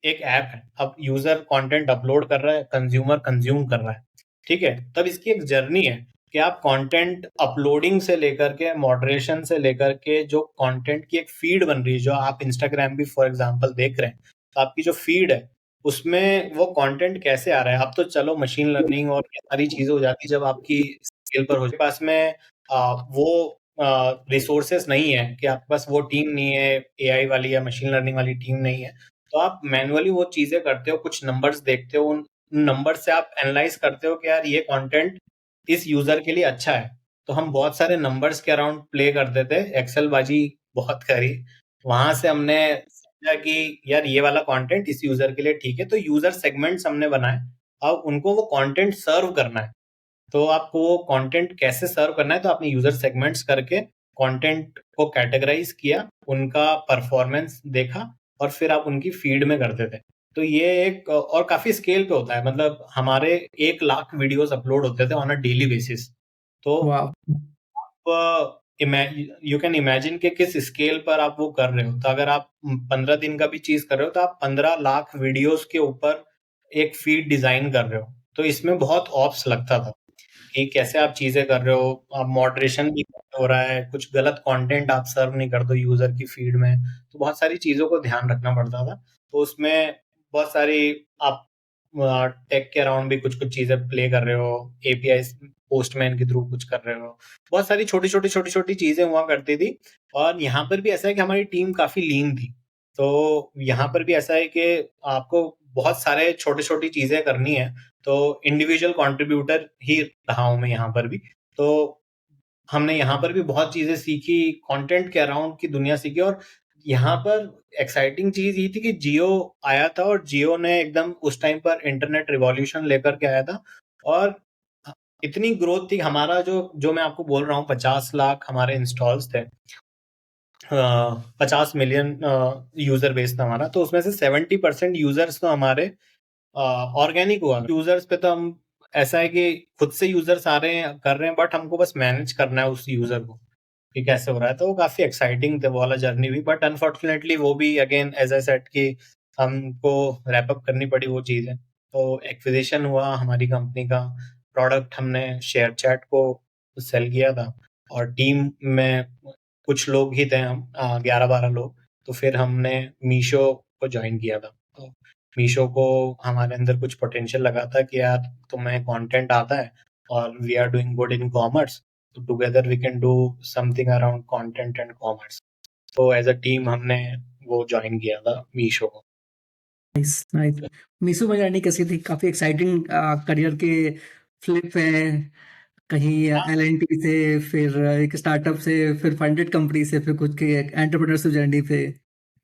एक ऐप है, अब यूजर कंटेंट अपलोड कर रहा है, कंज्यूमर कंज्यूम कर रहा है, ठीक है। तब इसकी एक जर्नी है कि आप कंटेंट अपलोडिंग से लेकर के मॉडरेशन से लेकर के जो कंटेंट की एक फीड बन रही है, जो आप इंस्टाग्राम भी फॉर एग्जांपल देख रहे हैं, तो आपकी जो फीड है उसमें वो कंटेंट कैसे आ रहा है। अब तो चलो मशीन लर्निंग और ये सारी चीजें हो जाती है जब आपकी स्केल पर हो जाए। पास में वो रिसोर्सेस नहीं है, कि आपके पास वो टीम नहीं है, एआई वाली या मशीन लर्निंग वाली टीम नहीं है, तो आप मैन्युअली वो चीजें करते हो, कुछ नंबर्स देखते हो, उन नंबर से आप एनालाइज करते हो कि यार ये कंटेंट इस यूजर के लिए अच्छा है। तो हम बहुत सारे नंबर्स के अराउंड प्ले करते थे, एक्सेल बाजी बहुत करी। वहां से हमने समझा कि यार ये वाला कंटेंट इस यूजर के लिए ठीक है, तो यूजर सेगमेंट्स हमने बनाए। अब उनको वो कंटेंट सर्व करना है। तो आपको वो कंटेंट कैसे सर्व करना है, तो आपने यूजर सेगमेंट्स करके कंटेंट को कैटेगराइज किया, उनका परफॉर्मेंस देखा और फिर आप उनकी फीड में करते थे। तो ये एक और काफी स्केल पे होता है, मतलब हमारे 1 लाख वीडियोस अपलोड होते थे ऑन अ डेली बेसिस। तो वाह। यू कैन इमेजिन कि किस स्केल पर आप वो कर रहे हो। तो अगर आप 15 दिन का भी चीज कर रहे हो तो आप 15 लाख वीडियोस के ऊपर एक फीड डिजाइन कर रहे हो। तो इसमें बहुत ऑप्स लगता था कि कैसे आप चीजें कर रहे हो, आप मॉडरेशन भी हो रहा है, कुछ गलत कंटेंट आप सर्व नहीं कर दो यूजर की फीड में। तो बहुत सारी चीजों को ध्यान रखना पड़ता था। तो उसमें बहुत सारी आप टेक के अराउंड भी कुछ कुछ चीजें प्ले कर रहे हो, एपीआई पोस्टमैन के थ्रू कुछ कर रहे हो, बहुत सारी छोटी छोटी छोटी छोटी चीजें हुआ करती थी। और यहाँ पर भी ऐसा है कि हमारी टीम काफी लीन थी। तो यहाँ पर भी ऐसा है कि आपको बहुत सारे छोटी छोटी चीजें करनी है। तो इंडिविजुअल कंट्रीब्यूटर ही रहा हूं मैं यहाँ पर भी। तो हमने यहाँ पर भी बहुत चीजें सीखी, कंटेंट के अराउंड की दुनिया सीखी। और यहाँ पर एक्साइटिंग चीज ये थी कि जियो आया था और जियो ने एकदम उस टाइम पर इंटरनेट रिवॉल्यूशन लेकर के आया था। और इतनी ग्रोथ थी, हमारा जो जो मैं आपको बोल रहा हूँ 50 लाख हमारे इंस्टॉल्स थे, 50 मिलियन यूजर बेस था हमारा। तो उसमें से 70% यूजर्स तो हमारे ऑर्गेनिक हुआ। यूजर्स पे तो हम ऐसा है कि खुद से यूजर्स आ रहे हैं कर रहे हैं, बट हमको बस मैनेज करना है उस यूजर को कि कैसे हो रहा है। तो वो काफी एक्साइटिंग थे वो वाला जर्नी भी। बट अनफॉर्चुनेटली वो भी अगेन एज आई सेड कि हमको रैप अप करनी पड़ी वो चीजें। तो एक्विजिशन हुआ हमारी कंपनी का, प्रोडक्ट हमने शेयर चैट को सेल किया था और टीम में कुछ लोग ही थे, हम 11-12 लोग। तो फिर हमने मीशो को ज्वाइन किया था। तो मीशो को हमारे अंदर कुछ पोटेंशियल लगा था कि यार तुम्हें कंटेंट आता है और we are doing good in commerce, तो together we can do something around content and commerce. तो एज अ टीम हमने वो ज्वाइन किया था मीशो को। Nice nice. मीशो में जर्नी कैसी थी? काफी एक्साइटिंग करियर के फ्लिप है। कहीं एलएनटी से, फिर एक स्टार्टअप से, फिर फंडेड कंपनी से, फिर खुद के एंटरप्रेन्योरशिप जर्नी पे।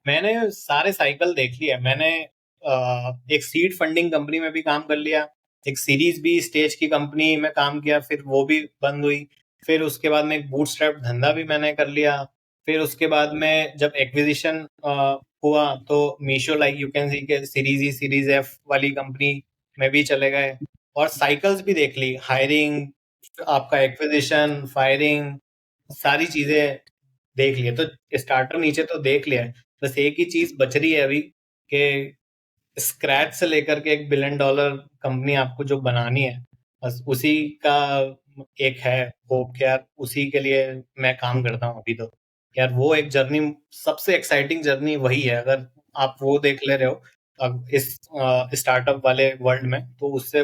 मैंने सारे साइकिल देख लिया। मैंने एक सीड फंडिंग कंपनी में भी काम कर लिया, एक सीरीज बी स्टेज की कंपनी में काम किया, फिर वो भी बंद हुई। फिर उसके बाद में एक बूटस्ट्रैप धंधा भी मैंने कर लिया। फिर उसके बाद में जब एक्विजिशन हुआ तो Meesho, like you can see के सीरीज ई सीरीज एफ वाली कंपनी में भी चले गए। और साइकिल्स भी देख ली, हायरिंग, आपका एक्विजिशन, फायरिंग, सारी चीजें देख लिए। तो स्टार्टर नीचे तो देख लिया है, बस एक ही चीज बच रही है अभी कि स्क्रैच से लेकर के $1 बिलियन कंपनी आपको जो बनानी है, बस उसी का एक है होप कि यार उसी के लिए मैं काम करता हूँ अभी। तो यार वो एक जर्नी, सबसे एक्साइटिंग जर्नी वही है। अगर आप वो देख ले रहे हो अब इस स्टार्टअप वाले वर्ल्ड में, तो उससे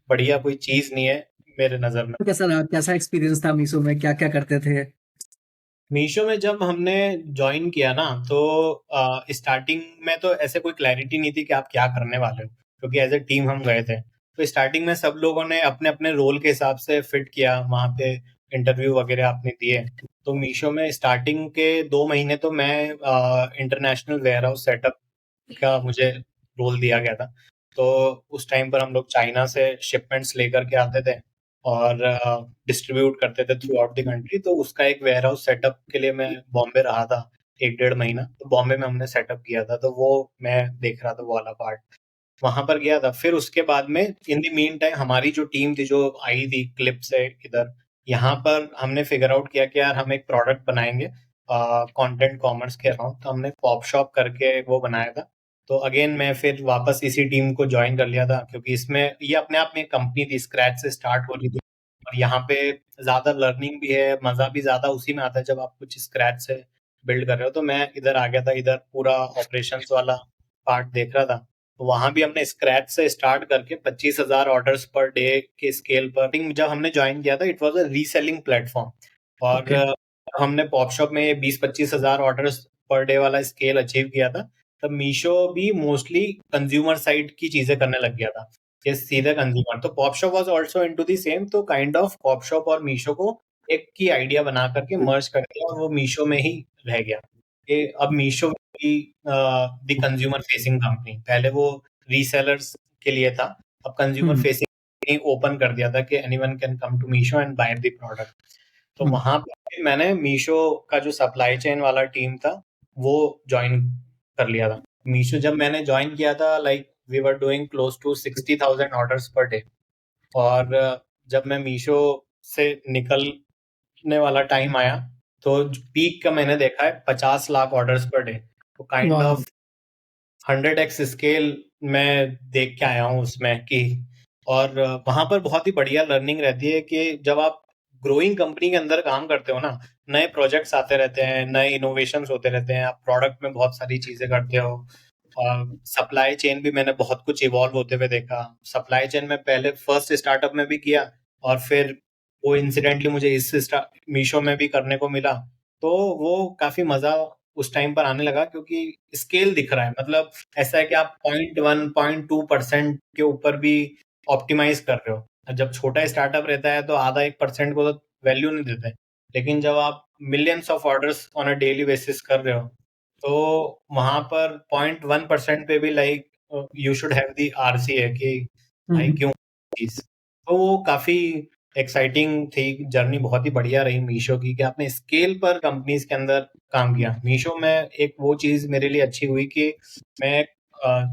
बढ़िया कोई चीज नहीं है मेरे नजर में। कैसा रहा? कैसा एक्सपीरियंस था मीशो में? क्या क्या करते थे? मीशो में जब हमने ज्वाइन किया ना, तो स्टार्टिंग में तो ऐसे कोई क्लैरिटी नहीं थी कि आप क्या करने वाले हो, क्योंकि एज ए टीम हम गए थे। तो स्टार्टिंग में सब लोगों ने अपने अपने रोल के हिसाब से फिट किया, वहां पे इंटरव्यू वगैरह आपने दिए। तो मीशो में स्टार्टिंग के 2 महीने तो मैं इंटरनेशनल वेयर हाउस सेटअप का मुझे रोल दिया गया था। तो उस टाइम पर हम लोग चाइना से शिपमेंट्स लेकर के आते थे और डिस्ट्रीब्यूट करते थे थ्रू आउट द कंट्री। तो उसका एक वेयर हाउस सेटअप के लिए मैं बॉम्बे रहा था 1-1.5 महीना। तो बॉम्बे में हमने सेटअप किया था, तो वो मैं देख रहा था वो वाला पार्ट, वहां पर गया था। फिर उसके बाद में इन द मीन टाइम हमारी जो टीम थी जो आई थी क्लिप से इधर, यहाँ पर हमने फिगर आउट किया कि यार हम एक प्रोडक्ट बनाएंगे कंटेंट कॉमर्स के अराउंड। तो हमने पॉप शॉप करके वो बनाया था। तो अगेन मैं फिर वापस इसी टीम को ज्वाइन कर लिया था, क्योंकि इसमें ये अपने आप में कंपनी थी, स्क्रैच से स्टार्ट हो रही थी। और यहाँ पे ज्यादा लर्निंग भी है, मजा भी ज्यादा उसी में आता है जब आप कुछ स्क्रैच से बिल्ड कर रहे हो। तो मैं इधर आ गया था, इधर पूरा ऑपरेशंस वाला पार्ट देख रहा था। वहां भी हमने स्क्रैच से स्टार्ट करके 25,000 ऑर्डर्स पर डे के स्केल पर, जब हमने ज्वाइन किया था it was a reselling platform. और ओके। हमने पॉप शॉप में 20-25,000 ऑर्डर्स पर डे वाला स्केल अचीव किया था। तब मीशो भी मोस्टली कंज्यूमर साइड की चीजें करने लग गया था, ये सीधे कंज्यूमर। तो pop shop was also into the same. तो काइंड ऑफ पॉप शॉप और मीशो को एक की आइडिया बना करके मर्ज कर दिया और वो मीशो में ही रह गया। कि अब मीशो की द कंज्यूमर फेसिंग कंपनी, पहले वो रीसेलर्स के लिए था, अब कंज्यूमर हम्म। फेसिंग ओपन कर दिया था कि anyone can come to Meesho and buy the product. तो हम्म, वहां पे मैंने मीशो का जो सप्लाई चेन वाला टीम था वो ज्वाइन कर लिया था। मीशो जब मैंने ज्वाइन किया था, like we were doing close to 60,000 orders per day. और जब मैं मीशो से निकलने वाला टाइम आया, तो पीक का मैंने देखा है 50 लाख ऑर्डर्स पर डे। तो काइंड वाह। ऑफ 100x स्केल मैं देख के आया हूँ उसमें कि। और वहां पर बहुत ही बढ़िया लर्निंग रहती है कि जब आप ग्रोइंग कंपनी के अंदर काम करते हो ना, नए प्रोजेक्ट्स आते रहते हैं, नए इनोवेशंस होते रहते हैं, आप प्रोडक्ट में बहुत सारी चीजें करते हो। और सप्लाई चेन भी मैंने बहुत कुछ इवॉल्व होते हुए देखा। सप्लाई चेन में पहले फर्स्ट स्टार्टअप में भी किया, और फिर वो इंसिडेंटली मुझे इस मीशो में भी करने को मिला। तो वो काफी मजा उस टाइम पर आने लगा, क्योंकि स्केल दिख रहा है। मतलब ऐसा है कि आप 0.1 0.2% के ऊपर भी ऑप्टिमाइज कर रहे हो। जब छोटा स्टार्टअप रहता है तो आधा 1% को तो वैल्यू नहीं देते, लेकिन जब आप millions of orders on a daily basis कर रहे हो, तो वहां पर 0.1% पे भी like you should have the RC है कि भाई हम्म, क्यों चीज। तो वो काफी एक्साइटिंग थी जर्नी, बहुत ही बढ़िया रही मीशो की कि आपने स्केल पर कंपनीज के अंदर काम किया। मीशो में एक वो चीज मेरे लिए अच्छी हुई कि मैं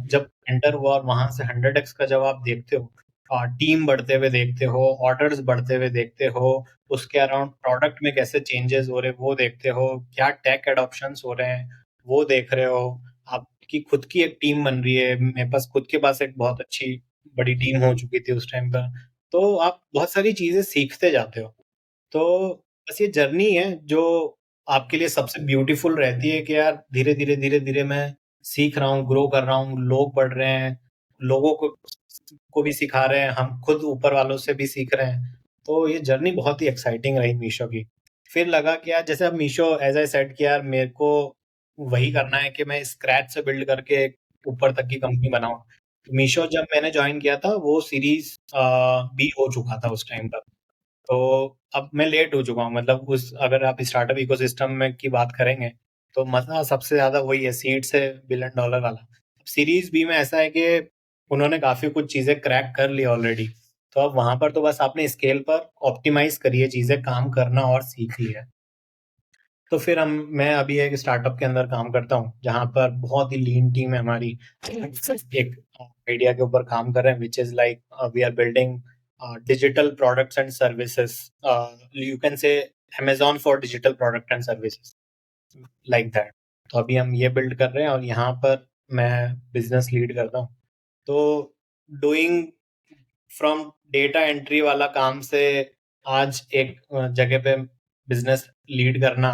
जब एंटर हुआ और वहां से 100x का जब आप देखते हो, टीम बढ़ते हुए देखते हो, ऑर्डर्स बढ़ते हुए देखते हो, उसके अराउंड प्रोडक्ट में कैसे चेंजेस हो रहे हैं वो देखते हो, क्या टेक एडॉप्शंस हो रहे हैं वो देख रहे हो, आपकी खुद की एक टीम बन रही है। मेरे पास खुद के पास एक बहुत अच्छी बड़ी टीम हो चुकी थी उस टाइम पर। तो आप बहुत सारी चीजें सीखते जाते हो। तो बस ये जर्नी है जो आपके लिए सबसे ब्यूटीफुल रहती है कि यार धीरे धीरे धीरे धीरे मैं सीख रहा हूँ, ग्रो कर रहा हूँ, लोग बढ़ रहे हैं, लोगों को भी सिखा रहे हैं, हम खुद ऊपर वालों से भी सीख रहे हैं। तो ये जर्नी बहुत ही एक्साइटिंग रही मीशो की। फिर लगा कि यार जैसे अब मीशो, एज आई सेड, कि यार मेरे को वही करना है कि मैं स्क्रैच से बिल्ड करके एक ऊपर तक की कंपनी बनाऊं। मीशो जब मैंने ज्वाइन किया था वो सीरीज बी हो चुका था उस टाइम पर। तो अब मैं लेट हो चुका हूँ, मतलब उस अगर आप स्टार्टअप इकोसिस्टम में की बात करेंगे तो मजा सबसे ज्यादा वही है, सीड से $1 बिलियन वाला। सीरीज बी में ऐसा है कि उन्होंने काफी कुछ चीजें क्रैक कर ली ऑलरेडी। तो अब वहां पर तो बस आपने स्केल पर ऑप्टिमाइज करिए, चीजें काम करना और सीख लिया। तो फिर मैं अभी एक स्टार्टअप के अंदर काम करता हूँ जहां पर बहुत ही लीन टीम है हमारी। एक आइडिया के ऊपर काम कर रहे हैं, which is like we are building digital products and services. You can say Amazon for digital product and services, like that. तो अभी हम ये बिल्ड कर रहे हैं और यहाँ पर मैं बिजनेस लीड करता हूँ। तो डूइंग फ्रॉम डेटा एंट्री वाला काम से आज एक जगह पे बिजनेस लीड करना,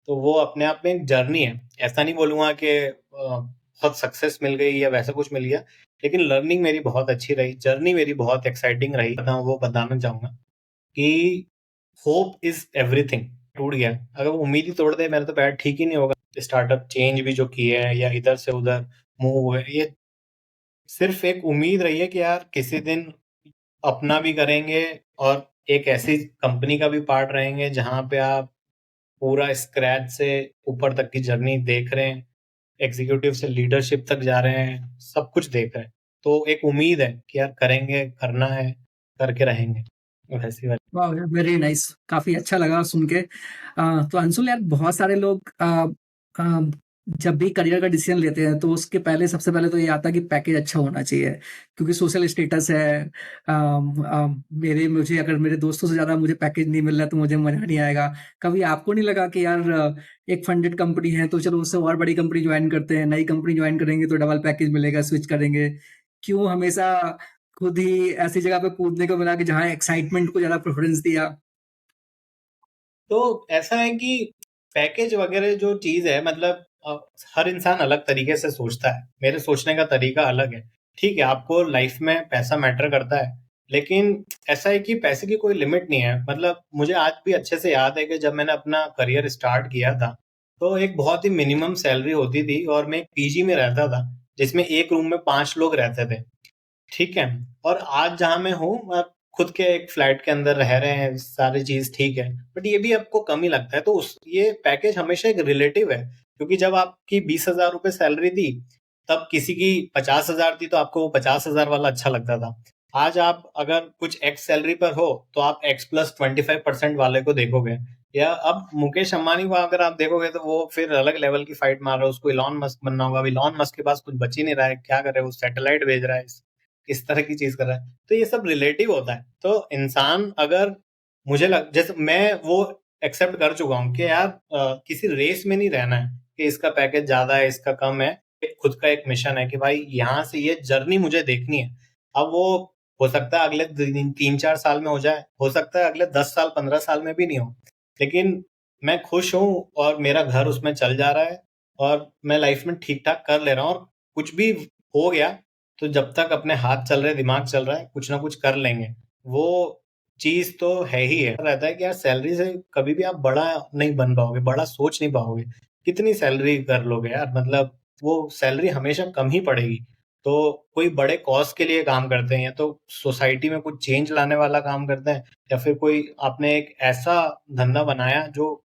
तो वो अपने आप में एक जर्नी है। ऐसा नहीं बोलूंगा कि बहुत सक्सेस मिल गई या वैसा कुछ मिल गया, लेकिन लर्निंग मेरी बहुत अच्छी रही, जर्नी मेरी बहुत एक्साइटिंग रही। वो बताना चाहूंगा कि होप इज एवरीथिंग। टूट गया, अगर वो उम्मीद ही तोड़ दे मेरा तो पैर ठीक ही नहीं होगा। स्टार्टअप चेंज भी जो किए हैं या इधर से उधर मूव हुए, ये सिर्फ एक उम्मीद रही है कि यार किसी दिन अपना भी करेंगे और एक ऐसी कंपनी का भी पार्ट रहेंगे जहां पे आप पूरा स्क्रैच से ऊपर तक की जर्नी देख रहे हैं, एग्जीक्यूटिव से लीडरशिप तक जा रहे हैं, सब कुछ देख रहे हैं। तो एक उम्मीद है कि यार करेंगे, करना है, करके रहेंगे, वैसी वाली। वाह, वेरी नाइस। काफी अच्छा लगा सुन के। तो अंशुल यार, बहुत सारे लोग आ, जब भी करियर का डिसीजन लेते हैं तो उसके पहले सबसे पहले तो ये आता है कि पैकेज अच्छा होना चाहिए, क्योंकि सोशल स्टेटस है। मुझे अगर मेरे दोस्तों से ज्यादा मुझे पैकेज नहीं मिल रहा तो मुझे मजा नहीं आएगा। कभी आपको नहीं लगा कि यार एक फंडेड कंपनी है तो चलो उससे और बड़ी कंपनी ज्वाइन करते हैं, नई कंपनी ज्वाइन करेंगे तो डबल पैकेज मिलेगा, स्विच करेंगे? क्यों हमेशा खुद ही ऐसी जगह पे कूदने को मिला कि जहाँ एक्साइटमेंट को ज्यादा प्रेफरेंस दिया? तो ऐसा है कि पैकेज वगैरह जो चीज है, मतलब हर इंसान अलग तरीके से सोचता है, मेरे सोचने का तरीका अलग है। ठीक है, आपको लाइफ में पैसा मैटर करता है, लेकिन ऐसा है कि पैसे की कोई लिमिट नहीं है। मतलब मुझे आज भी अच्छे से याद है कि जब मैंने अपना करियर स्टार्ट किया था, तो एक बहुत ही मिनिमम सैलरी होती थी और मैं एक पीजी में रहता था जिसमें एक रूम में 5 लोग रहते थे। ठीक है। और आज जहां मैं हूँ, आप खुद के एक फ्लैट के अंदर रह रहे हैं, सारी चीज ठीक है, बट ये भी आपको कम ही लगता है। तो उस ये पैकेज हमेशा एक रिलेटिव है, क्योंकि जब आपकी 20,000 रुपए सैलरी थी, तब किसी की 50,000 थी तो आपको वो 50,000 वाला अच्छा लगता था। आज आप अगर कुछ एक्स सैलरी पर हो तो आप एक्स प्लस 25% वाले को देखोगे। या अब मुकेश अंबानी को अगर आप देखोगे तो वो फिर अलग लेवल की फाइट मार रहा है, उसको इलॉन मस्क बनना होगा। अब इलॉन मस्क के पास कुछ बच ही नहीं रहा है, क्या करे, वो सैटेलाइट भेज रहा है, इस तरह की चीज कर रहा है। तो ये सब रिलेटिव होता है। तो इंसान अगर, जैसे मैं वो एक्सेप्ट कर चुका हूँ कि यार किसी रेस में नहीं रहना है कि इसका पैकेज ज्यादा है इसका कम है। एक खुद का एक मिशन है कि भाई यहाँ से ये जर्नी मुझे देखनी है। अब वो हो सकता है अगले 3-4 साल में हो जाए, हो सकता है अगले 10 साल 15 साल में भी नहीं हो, लेकिन मैं खुश हूँ और मेरा घर उसमें चल जा रहा है और मैं लाइफ में ठीक ठाक कर ले रहा हूँ। और कुछ भी हो गया तो जब तक अपने हाथ चल रहे दिमाग चल रहा है कुछ ना कुछ कर लेंगे। वो चीज तो है ही है। रहता है कि यार सैलरी से कभी भी आप बड़ा नहीं बन पाओगे, बड़ा सोच नहीं पाओगे। कितनी सैलरी कर लोगे यार, मतलब वो सैलरी हमेशा कम ही पड़ेगी। तो कोई बड़े कॉज के लिए काम करते हैं या तो सोसाइटी में कुछ चेंज लाने वाला काम करते हैं, या फिर कोई आपने एक ऐसा धंधा बनाया जो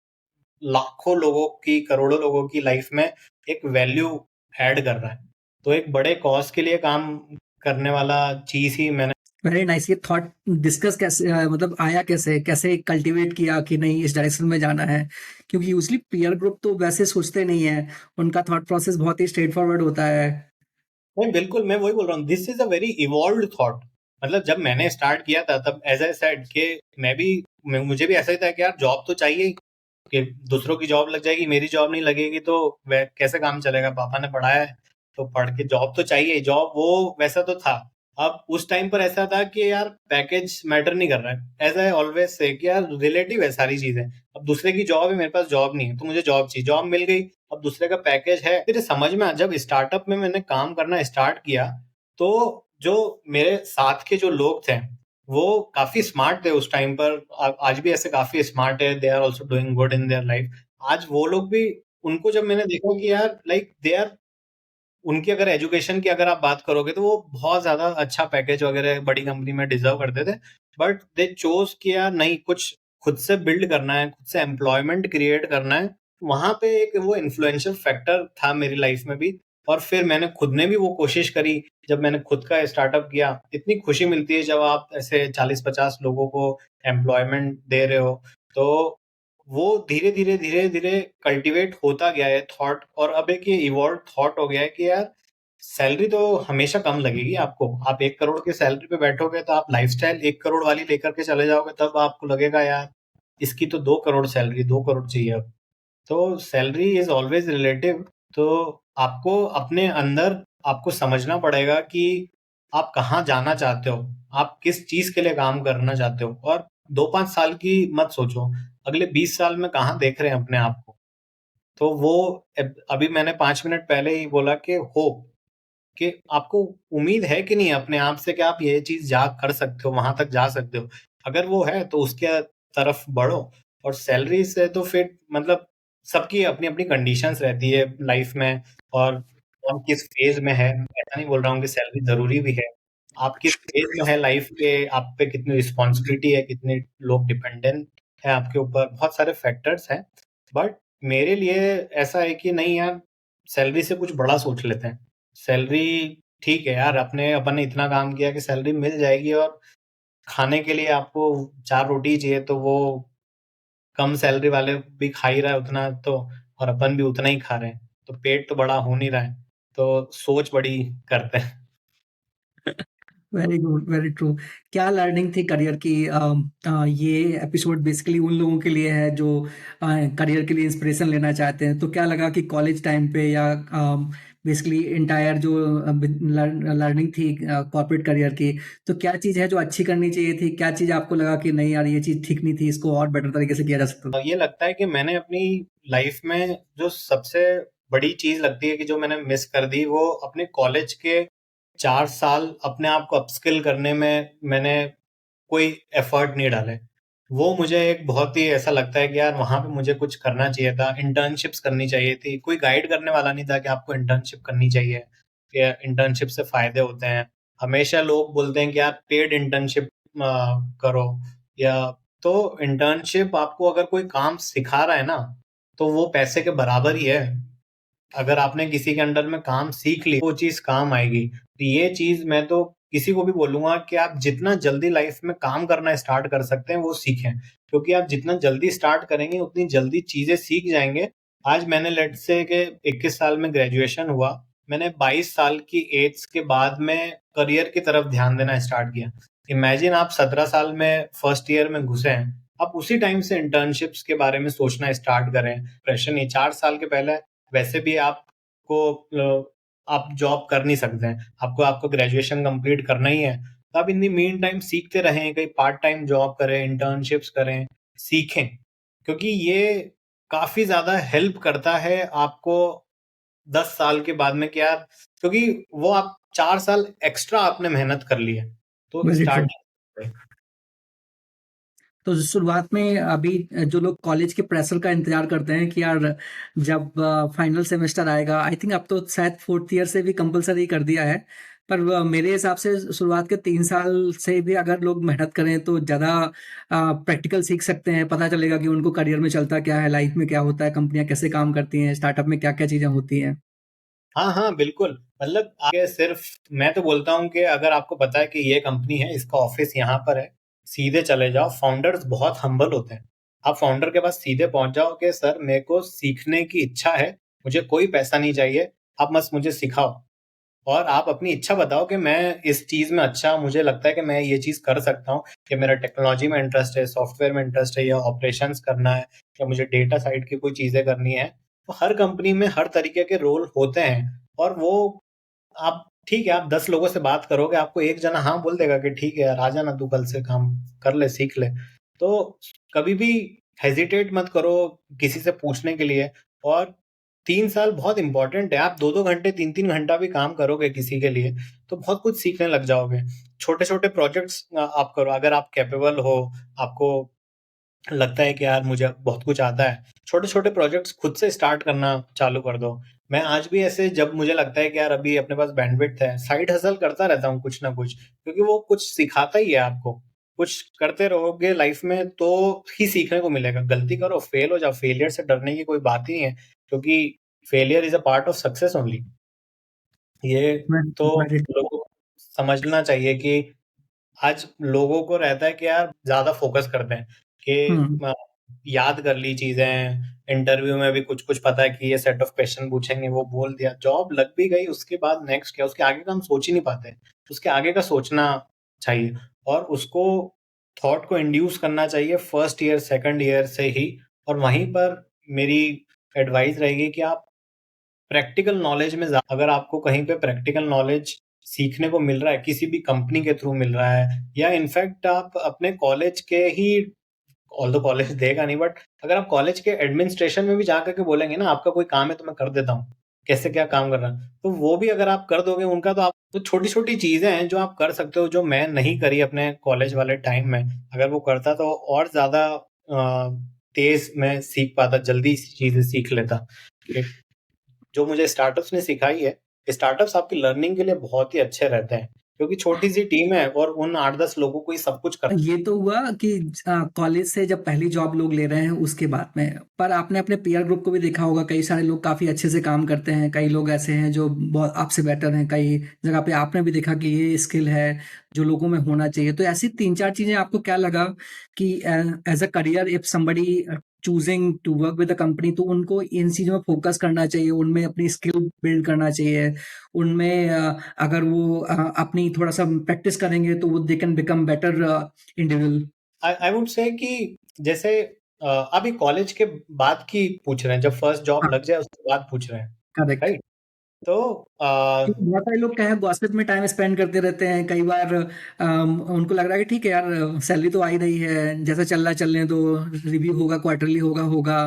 लाखों लोगों की, करोड़ों लोगों की लाइफ में एक वैल्यू ऐड कर रहा है। तो एक बड़े कॉज के लिए काम करने वाला चीज ही मैंने। Very nice. ये थॉट डिस्कस कैसे मतलब आया कैसे, कैसे कल्टीवेट किया कि नहीं इस डायरेक्शन में जाना है? क्योंकि यूजली पीयर ग्रुप तो वैसे सोचते नहीं है, उनका थॉट प्रोसेस बहुत ही स्ट्रेट फॉरवर्ड होता है। नहीं बिल्कुल, मैं वही बोल रहा हूँ, this is a very evolved thought. मतलब जब मैंने स्टार्ट किया था तब एज आई सेड कि मुझे भी ऐसा ही था कि यार जॉब तो चाहिए ही, कि दूसरों की जॉब लग जाएगी मेरी जॉब नहीं लगेगी तो वह कैसे काम चलेगा, पापा ने पढ़ाया है तो पढ़ के जॉब तो चाहिए, जॉब वो वैसा तो था। अब उस टाइम पर ऐसा था कि यार पैकेज मैटर नहीं कर रहा है, एज आई ऑलवेज से कि यार रिलेटिव है सारी चीजें। अब दूसरे की जॉब है, मेरे पास जॉब नहीं है तो मुझे जॉब चाहिए, जॉब मिल गई, अब दूसरे का पैकेज है। फिर समझ में जब स्टार्टअप में मैंने काम करना स्टार्ट किया तो जो मेरे साथ के जो लोग थे वो काफी स्मार्ट थे उस टाइम पर। आज भी ऐसे काफी स्मार्ट है, they are also doing good in their life. आज वो लोग भी, उनको जब मैंने देखा कि यार लाइक दे आर, उनकी अगर एजुकेशन की अगर आप बात करोगे तो वो बहुत ज्यादा अच्छा पैकेज वगैरह बड़ी कंपनी में डिजर्व करते थे, बट दे चोज किया नहीं, कुछ खुद से बिल्ड करना है, खुद से एम्प्लॉयमेंट क्रिएट करना है। वहां पे एक वो इन्फ्लुएंशियल फैक्टर था मेरी लाइफ में भी। और फिर मैंने खुद ने भी वो कोशिश करी, जब मैंने खुद का स्टार्टअप किया। इतनी खुशी मिलती है जब आप ऐसे 40-50 लोगों को एम्प्लॉयमेंट दे रहे हो। तो वो धीरे धीरे धीरे धीरे कल्टीवेट होता गया है थॉट, और अब एक ये इवॉल्व थॉट हो गया है कि यार सैलरी तो हमेशा कम लगेगी आपको। आप 1 करोड़ की सैलरी पे बैठोगे तो आप लाइफस्टाइल 1 करोड़ वाली लेकर के चले जाओगे, तब आपको लगेगा यार इसकी तो 2 करोड़ सैलरी, 2 करोड़ चाहिए अब। तो सैलरी इज ऑलवेज रिलेटिव। तो आपको अपने अंदर आपको समझना पड़ेगा कि आप कहाँ जाना चाहते हो, आप किस चीज के लिए काम करना चाहते हो। और 2-5 साल की मत सोचो, अगले 20 साल में कहाँ देख रहे हैं अपने आप को। तो वो अभी मैंने 5 मिनट पहले ही बोला कि होप, कि आपको उम्मीद है कि नहीं अपने आप से कि आप ये चीज जा कर सकते हो, वहां तक जा सकते हो। अगर वो है तो उसके तरफ बढ़ो। और सैलरी से तो फिर मतलब सबकी अपनी अपनी कंडीशंस रहती है लाइफ में। और कौन किस फेज में है, ऐसा नहीं बोल रहा हूँ कि सैलरी जरूरी भी है। आप किस फेज में है लाइफ के, आप पे कितनी रिस्पॉन्सिबिलिटी है, कितने लोग डिपेंडेंट है आपके ऊपर, बहुत सारे फैक्टर्स हैं। बट मेरे लिए ऐसा है कि नहीं यार, सैलरी से कुछ बड़ा सोच लेते हैं। सैलरी ठीक है यार, अपन ने इतना काम किया कि सैलरी मिल जाएगी, और खाने के लिए आपको 4 रोटी चाहिए तो वो कम सैलरी वाले भी खा ही रहा है उतना तो, और अपन भी उतना ही खा रहे हैं, तो पेट तो बड़ा हो नहीं रहा है। तो सोच बड़ी करते हैं। Very good, very true. क्या लर्निंग थी करियर की? ये एपिसोड बेसिकली उन लोगों के लिए है जो करियर के लिए इंस्पिरेशन लेना चाहते हैं। तो क्या लगा कि कॉलेज टाइम पे या बेसिकली इंटायर जो लर्निंग थी कॉर्पोरेट करियर की, तो क्या चीज़ है जो अच्छी करनी चाहिए थी? क्या चीज़ आपको लगा कि नहीं यार ये चीज़ ठीक नहीं थी, इसको और बेटर तरीके से किया जा सकता था? ये लगता है कि मैंने अपनी लाइफ में जो सबसे बड़ी चीज लगती है कि जो मैंने मिस कर दी, वो अपने कॉलेज के 4 साल अपने आप को अपस्किल करने में मैंने कोई एफर्ट नहीं डाले। वो मुझे एक बहुत ही ऐसा लगता है कि यार वहां पे मुझे कुछ करना चाहिए था, इंटर्नशिप्स करनी चाहिए थी। कोई गाइड करने वाला नहीं था कि आपको इंटर्नशिप करनी चाहिए, या इंटर्नशिप से फायदे होते हैं। हमेशा लोग बोलते हैं कि यार पेड इंटर्नशिप करो, या तो इंटर्नशिप आपको अगर कोई काम सिखा रहा है ना, तो वो पैसे के बराबर ही है अगर आपने किसी के अंडर में काम सीख ली, वो चीज़ काम आएगी। तो ये चीज़ मैं तो किसी को भी बोलूँगा कि आप जितना जल्दी लाइफ़ में काम करना स्टार्ट कर सकते हैं, वो सीखें। क्योंकि आप जितना जल्दी स्टार्ट करेंगे, उतनी जल्दी चीज़ें सीख जाएँगे। आज मैंने लेट्स से कि 21 साल में ग्रेजुएशन हुआ, मैंने 22 साल की एज के बाद में करियर की तरफ ध्यान देना स्टार्ट किया। इमेजिन आप 17 साल में फर्स्ट ईयर में घुसे हैं, आप उसी टाइम से इंटर्नशिप्स के बारे में सोचना स्टार्ट करें। प्रेशर नहीं, 4 साल के पहले वैसे भी आपको आप जॉब कर नहीं सकते हैं। आपको ग्रेजुएशन कंप्लीट करना ही है। तो आप इन द मीन टाइम सीखते रहें, कहीं पार्ट टाइम जॉब करें, इंटर्नशिप्स करें, सीखें। क्योंकि ये काफ़ी ज़्यादा हेल्प करता है आपको 10 साल के बाद में कि यार, क्योंकि वो आप 4 साल एक्स्ट्रा आपने मेहनत कर ली है। तो वेरी ट्रू। स्टार्टिंग तो शुरुआत में अभी जो लोग कॉलेज के प्रेशर का इंतजार करते हैं कि यार जब फाइनल सेमेस्टर आएगा, आई थिंक अब तो शायद फोर्थ ईयर से भी कंपलसरी कर दिया है, पर मेरे हिसाब से शुरुआत के 3 साल से भी अगर लोग मेहनत करें तो ज़्यादा प्रैक्टिकल सीख सकते हैं, पता चलेगा कि उनको करियर में चलता क्या है, लाइफ में क्या होता है, कंपनियां कैसे काम करती हैं, स्टार्टअप में क्या क्या चीज़ें होती हैं। हाँ, हाँ, बिल्कुल। मतलब आगे सिर्फ मैं तो बोलता हूँ कि अगर आपको पता है कि ये कंपनी है, इसका ऑफ़िस यहाँ पर है, सीधे चले जाओ। फाउंडर्स बहुत हम्बल होते हैं। आप फाउंडर के पास सीधे पहुँच जाओ कि सर मेरे को सीखने की इच्छा है, मुझे कोई पैसा नहीं चाहिए, आप बस मुझे सिखाओ। और आप अपनी इच्छा बताओ कि मैं इस चीज़ में अच्छा हूँ, मुझे लगता है कि मैं ये चीज़ कर सकता हूँ, कि मेरा टेक्नोलॉजी में इंटरेस्ट है, सॉफ्टवेयर में इंटरेस्ट है, या ऑपरेशंस करना है, या मुझे डेटा साइड की कोई चीज़ें करनी है। तो हर कंपनी में हर तरीके के रोल होते हैं, और वो आप ठीक है, आप 10 लोगों से बात करोगे, आपको एक जना हाँ बोल देगा कि ठीक है यार, आ जाना तू कल से काम कर ले, सीख ले। तो कभी भी हेजिटेट मत करो किसी से पूछने के लिए। और 3 साल बहुत इम्पोर्टेंट है। आप 2-2 घंटे, 3-3 घंटा भी काम करोगे किसी के लिए, तो बहुत कुछ सीखने लग जाओगे। छोटे-छोटे प्रोजेक्ट्स आप करो, अगर आप कैपेबल हो, आपको लगता है कि यार मुझे बहुत कुछ आता है, छोटे-छोटे प्रोजेक्ट्स खुद से स्टार्ट करना चालू कर दो। मैं आज भी ऐसे, जब मुझे लगता है कि यार अभी अपने पास बैंडविड्थ है, साइड हसल करता रहता हूँ कुछ ना कुछ, क्योंकि वो कुछ सिखाता ही है आपको। कुछ करते रहोगे लाइफ में तो ही सीखने को मिलेगा। गलती करो, फेल हो जाओ, फेलियर से डरने की कोई बात ही नहीं है, क्योंकि failure is a part of success only. ये तो वेरी लोगों को समझना चाहिए कि आज लोगों को रहता है कि यार ज़्यादा फ़ोकस करते हैं कि हम्म। याद कर ली चीज़ें, इंटरव्यू में भी कुछ-कुछ पता है कि ये सेट ऑफ क्वेश्चन पूछेंगे, वो बोल दिया, जॉब लग भी गई, उसके बाद नेक्स्ट क्या? उसके आगे का हम सोच ही नहीं पाते। उसके आगे का सोचना चाहिए, और उसको थॉट को इंड्यूस करना चाहिए फर्स्ट ईयर, सेकंड ईयर से ही। और वहीं पर मेरी एडवाइस रहेगी कि आप प्रैक्टिकल नॉलेज में अगर आपको कहीं पे प्रैक्टिकल नॉलेज सीखने को मिल रहा है, किसी भी कंपनी के थ्रू मिल रहा है, या इनफैक्ट आप अपने कॉलेज के ही, ऑल्दो कॉलेज देगा नहीं, बट अगर आप कॉलेज के एडमिनिस्ट्रेशन में भी जा करके बोलेंगे ना, आपका कोई काम है तो मैं कर देता हूँ, कैसे क्या काम करना है, तो वो भी अगर आप कर दोगे उनका, तो आप तो छोटी-छोटी चीज़ें हैं जो आप कर सकते हो, जो मैं नहीं करी अपने कॉलेज वाले टाइम में। अगर वो करता तो और ज़्यादा तेज़ मैं सीख पाता, जल्दी चीज़ें सीख लेता। जो मुझे स्टार्टअप्स ने सिखाई है, स्टार्टअप्स आपकी लर्निंग के लिए बहुत ही अच्छे रहते हैं, क्योंकि छोटी-सी टीम है और उन 8-10 लोगों को ही सब कुछ कर। ये तो हुआ कि कॉलेज से जब पहली जॉब लोग ले रहे हैं उसके बाद में, पर आपने अपने पीयर ग्रुप को भी देखा होगा, कई सारे लोग काफ़ी अच्छे से काम करते हैं, कई लोग ऐसे हैं जो बहुत आपसे बेटर हैं, कई जगह पे आपने भी देखा कि ये स्किल है जो लोगों में होना चाहिए। तो ऐसी 3-4 चीज़ें आपको क्या लगा कि as a career if somebody choosing to work with a company, तो उनको इन चीज़ों में फ़ोकस करना चाहिए, उनमें अपनी स्किल बिल्ड करना चाहिए, उनमें अगर वो अपनी थोड़ा-सा प्रैक्टिस करेंगे तो वो they can become better individual. I I would say कि जैसे अभी कॉलेज के बाद की पूछ रहे हैं, जब फर्स्ट जॉब हाँ, लग जाए उसके बाद पूछ रहे हैं, करेक्ट। राइट? तो क्योंकि बहुत सारे लोग क्या है गॉसिप में टाइम स्पेंड करते रहते हैं, कई बार उनको लग रहा है कि ठीक है यार सैलरी तो आ ही रही है, जैसा चल रहा है चलने दो, रिव्यू होगा, क्वार्टरली होगा।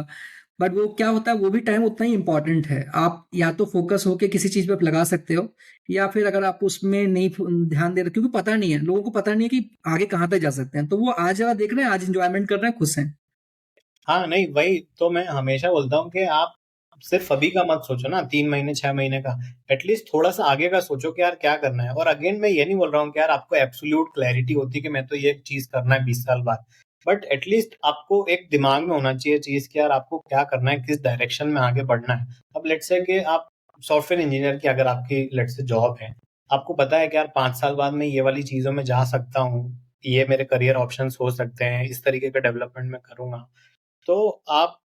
बट वो क्या होता है, वो भी टाइम उतना ही इम्पोर्टेंट है। आप या तो फोकस होके किसी चीज़ पे लगा सकते हो, या फिर अगर आप उसमें नहीं ध्यान दे रहे, क्योंकि पता नहीं है, लोगों को पता नहीं है कि आगे कहाँ तक जा सकते हैं। तो वो आज देख रहे हैं, आज एन्जॉयमेंट कर रहे हैं, खुश हैं। हाँ, नहीं, वही तो मैं हमेशा बोलता हूँ कि आप सिर्फ अभी का मत सोचो ना, 3 महीने, 6 महीने का। एटलीस्ट थोड़ा-सा आगे का सोचो कि यार क्या करना है। और अगेन मैं ये नहीं बोल रहा हूँ कि यार आपको एब्सोल्यूट क्लैरिटी होती है कि मैं तो ये चीज़ करना है 20 साल बाद। बट एटलीस्ट आपको एक दिमाग में होना चाहिए चीज कि यार आपको क्या करना है, किस डायरेक्शन में आगे बढ़ना है। अब लेट्स से कि आप सॉफ्टवेयर इंजीनियर की अगर आपकी लेट्स से जॉब है, आपको पता है कि यार 5 साल बाद मैं ये वाली चीजों में जा सकता हूँ, ये मेरे करियर ऑप्शंस हो सकते हैं, इस तरीके का डेवलपमेंट मैं करूंगा, तो आप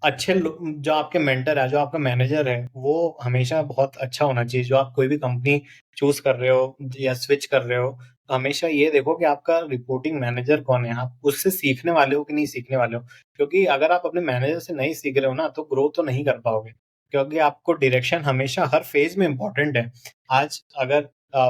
जो आपके मेंटर है, जो आपका मैनेजर है, वो हमेशा बहुत अच्छा होना चाहिए। जो आप कोई भी कंपनी चूज कर रहे हो या स्विच कर रहे हो, तो हमेशा ये देखो कि आपका रिपोर्टिंग मैनेजर कौन है, आप उससे सीखने वाले हो कि नहीं सीखने वाले हो। क्योंकि अगर आप अपने मैनेजर से नहीं सीख रहे हो ना, तो ग्रो तो नहीं कर पाओगे। क्योंकि आपको डायरेक्शन हमेशा हर फेज में इंपॉर्टेंट है। आज अगर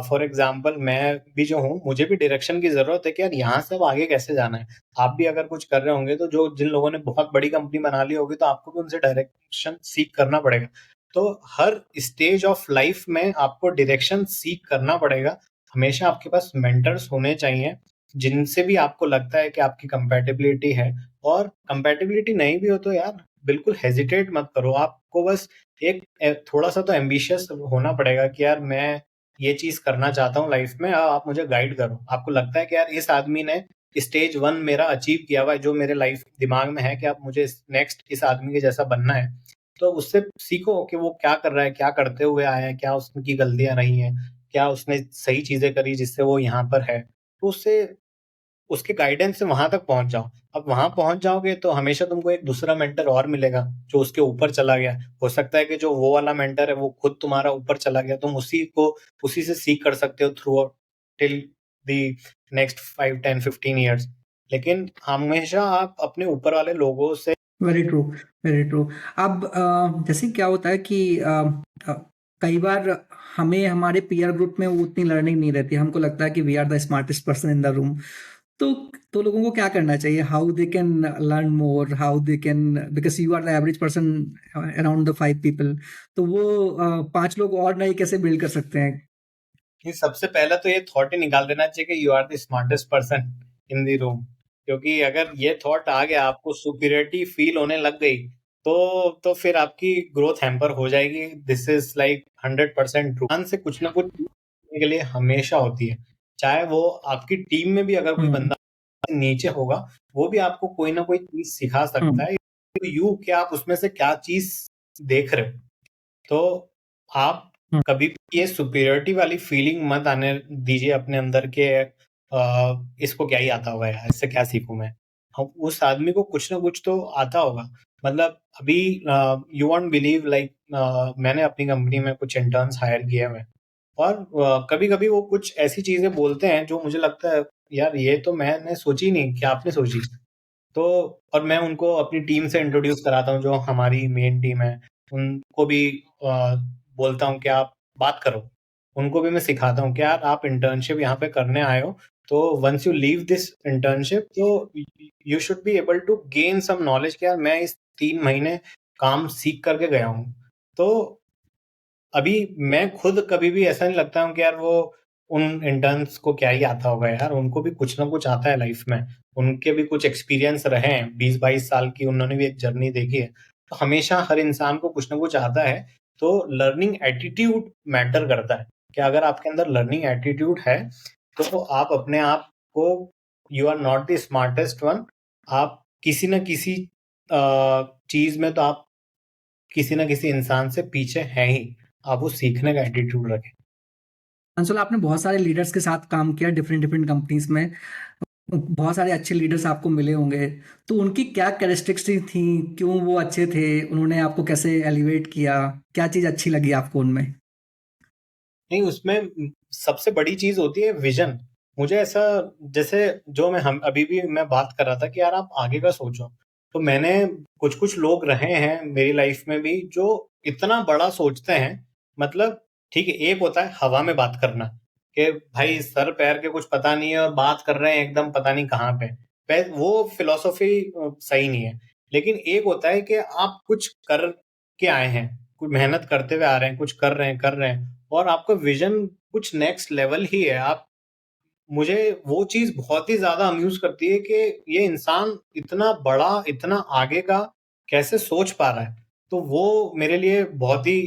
फॉर एग्जाम्पल मैं भी जो हूँ, मुझे भी डायरेक्शन की जरूरत है कि यार यहाँ से अब आगे कैसे जाना है। आप भी अगर कुछ कर रहे होंगे, तो जो जिन लोगों ने बहुत बड़ी कंपनी बना ली होगी, तो आपको भी उनसे डायरेक्शन सीख करना पड़ेगा। तो हर स्टेज ऑफ लाइफ में आपको डायरेक्शन सीख करना पड़ेगा। हमेशा आपके पास मेंटर्स होने चाहिए, जिनसे भी आपको लगता है कि आपकी कंपैटिबिलिटी है। और कंपैटिबिलिटी नहीं भी हो तो यार बिल्कुल हेजिटेट मत करो। आपको बस एक थोड़ा सा तो एम्बिशियस होना पड़ेगा कि यार मैं ये चीज करना चाहता हूँ लाइफ में, आप मुझे गाइड करो। आपको लगता है कि यार इस आदमी ने स्टेज 1 मेरा अचीव किया हुआ है, जो मेरे लाइफ दिमाग में है कि अब मुझे नेक्स्ट इस आदमी के जैसा बनना है, तो उससे सीखो कि वो क्या कर रहा है, क्या करते हुए आया है, क्या उसकी गलतियां रही हैं, क्या उसने सही चीजें करी जिससे वो यहाँ पर है। तो उससे उसके गाइडेंस से वहां तक पहुंच जाओ। अब वहां पहुंच जाओगे तो हमेशा तुमको एक दूसरा मेंटर और मिलेगा जो उसके ऊपर चला गया। हो सकता है कि जो वो वाला मेंटर है वो खुद तुम्हारा ऊपर चला गया, तुम उसी से सीख कर सकते हो through till the next 5 10 15 years. लेकिन हमेशा आप अपने ऊपर वाले लोगों से वेरी ट्रू, वेरी ट्रू। अब जैसे क्या होता है कि अ, कई बार हमें हमारे पीयर ग्रुप में वो उतनी लर्निंग नहीं रहती। हमको लगता है कि we are the smartest person in the room. तो तो लोगों को क्या करना चाहिए? How they can learn more, how they can, because you are the average person around the 5 people. तो वो 5 लोग और नए कैसे बिल्ड कर सकते हैं? कि सबसे पहले तो ये थॉट ही निकाल देना चाहिए कि you are the smartest person in the room. क्योंकि अगर ये थॉट आ गया, आपको सुपीरियरिटी फील होने लग गई, तो फिर आपकी ग्रोथ हैम्पर हो जाएगी। This is like 100% true. से कुछ ना कुछ सीखने के लिए हमेशा होती है। चाहे वो आपकी टीम में भी अगर कोई हम्म। बंदा नीचे होगा, वो भी आपको कोई ना कोई चीज सिखा सकता हम्म। है। यू क्या आप उसमें से क्या चीज देख रहे हो। तो आप हम्म। कभी भी ये सुपीरियरिटी वाली फीलिंग मत आने दीजिए अपने अंदर के इसको क्या ही आता होगा यार, इससे क्या सीखूं मैं। हम उस आदमी को कुछ ना कुछ तो आता होगा। मतलब अभी यू वॉन्ट बिलीव लाइक मैंने अपनी कंपनी में कुछ इंटर्न्स हायर किए हुए हैं। और कभी कभी वो कुछ ऐसी चीजें बोलते हैं जो मुझे लगता है यार ये तो मैंने सोची नहीं, क्या आपने सोची। तो और मैं उनको अपनी टीम से इंट्रोड्यूस कराता हूँ, जो हमारी मेन टीम है। उनको भी बोलता हूँ कि आप बात करो। उनको भी मैं सिखाता हूँ कि यार आप इंटर्नशिप यहाँ पे करने आए हो, तो once you leave this internship, तो you should be able to gain some knowledge कि यार मैं इस 3 महीने काम सीख करके गया हूँ। तो अभी मैं खुद कभी भी ऐसा नहीं लगता हूँ कि यार वो उन इंटर्न्स को क्या ही आता होगा यार, उनको भी कुछ ना कुछ आता है लाइफ में। उनके भी कुछ एक्सपीरियंस रहे हैं, 20 22 साल की उन्होंने भी एक जर्नी देखी है। तो हमेशा हर इंसान को कुछ ना कुछ आता है। तो लर्निंग एटीट्यूड मैटर करता है कि अगर आपके अंदर लर्निंग एटीट्यूड है, तो आप अपने आप को, you are not the smartest one, आप किसी न किसी चीज में तो आप किसी न किसी इंसान से पीछे हैं ही। आप वो सीखने का एटीट्यूड रखें। अंशुल, आपने बहुत सारे लीडर्स के साथ काम किया डिफरेंट डिफरेंट कंपनीज में। बहुत सारे अच्छे लीडर्स आपको मिले होंगे। तो उनकी क्या कैरेक्टरिस्टिक्स थी? क्यों वो अच्छे थे? उन्होंने आपको कैसे एलिवेट किया? क्या चीज़ अच्छी लगी आपको उनमें? नहीं, उसमें सबसे बड़ी चीज होती है विजन। मुझे ऐसा, जैसे जो हम अभी भी मैं बात कर रहा था कि यार आप आगे का सोचो। तो मैंने कुछ कुछ लोग रहे हैं मेरी लाइफ में भी जो इतना बड़ा सोचते हैं। मतलब ठीक है, एक होता है हवा में बात करना कि भाई सर पैर के कुछ पता नहीं है और बात कर रहे हैं एकदम पता नहीं कहाँ पे। वो फिलोसफी सही नहीं है। लेकिन एक होता है कि आप कुछ कर के आए हैं, कुछ मेहनत करते हुए आ रहे हैं, कुछ कर रहे हैं और आपका विजन कुछ नेक्स्ट लेवल ही है। आप मुझे वो चीज बहुत ही ज्यादा अम्यूज करती है कि ये इंसान इतना बड़ा, इतना आगे का कैसे सोच पा रहा है। तो वो मेरे लिए बहुत ही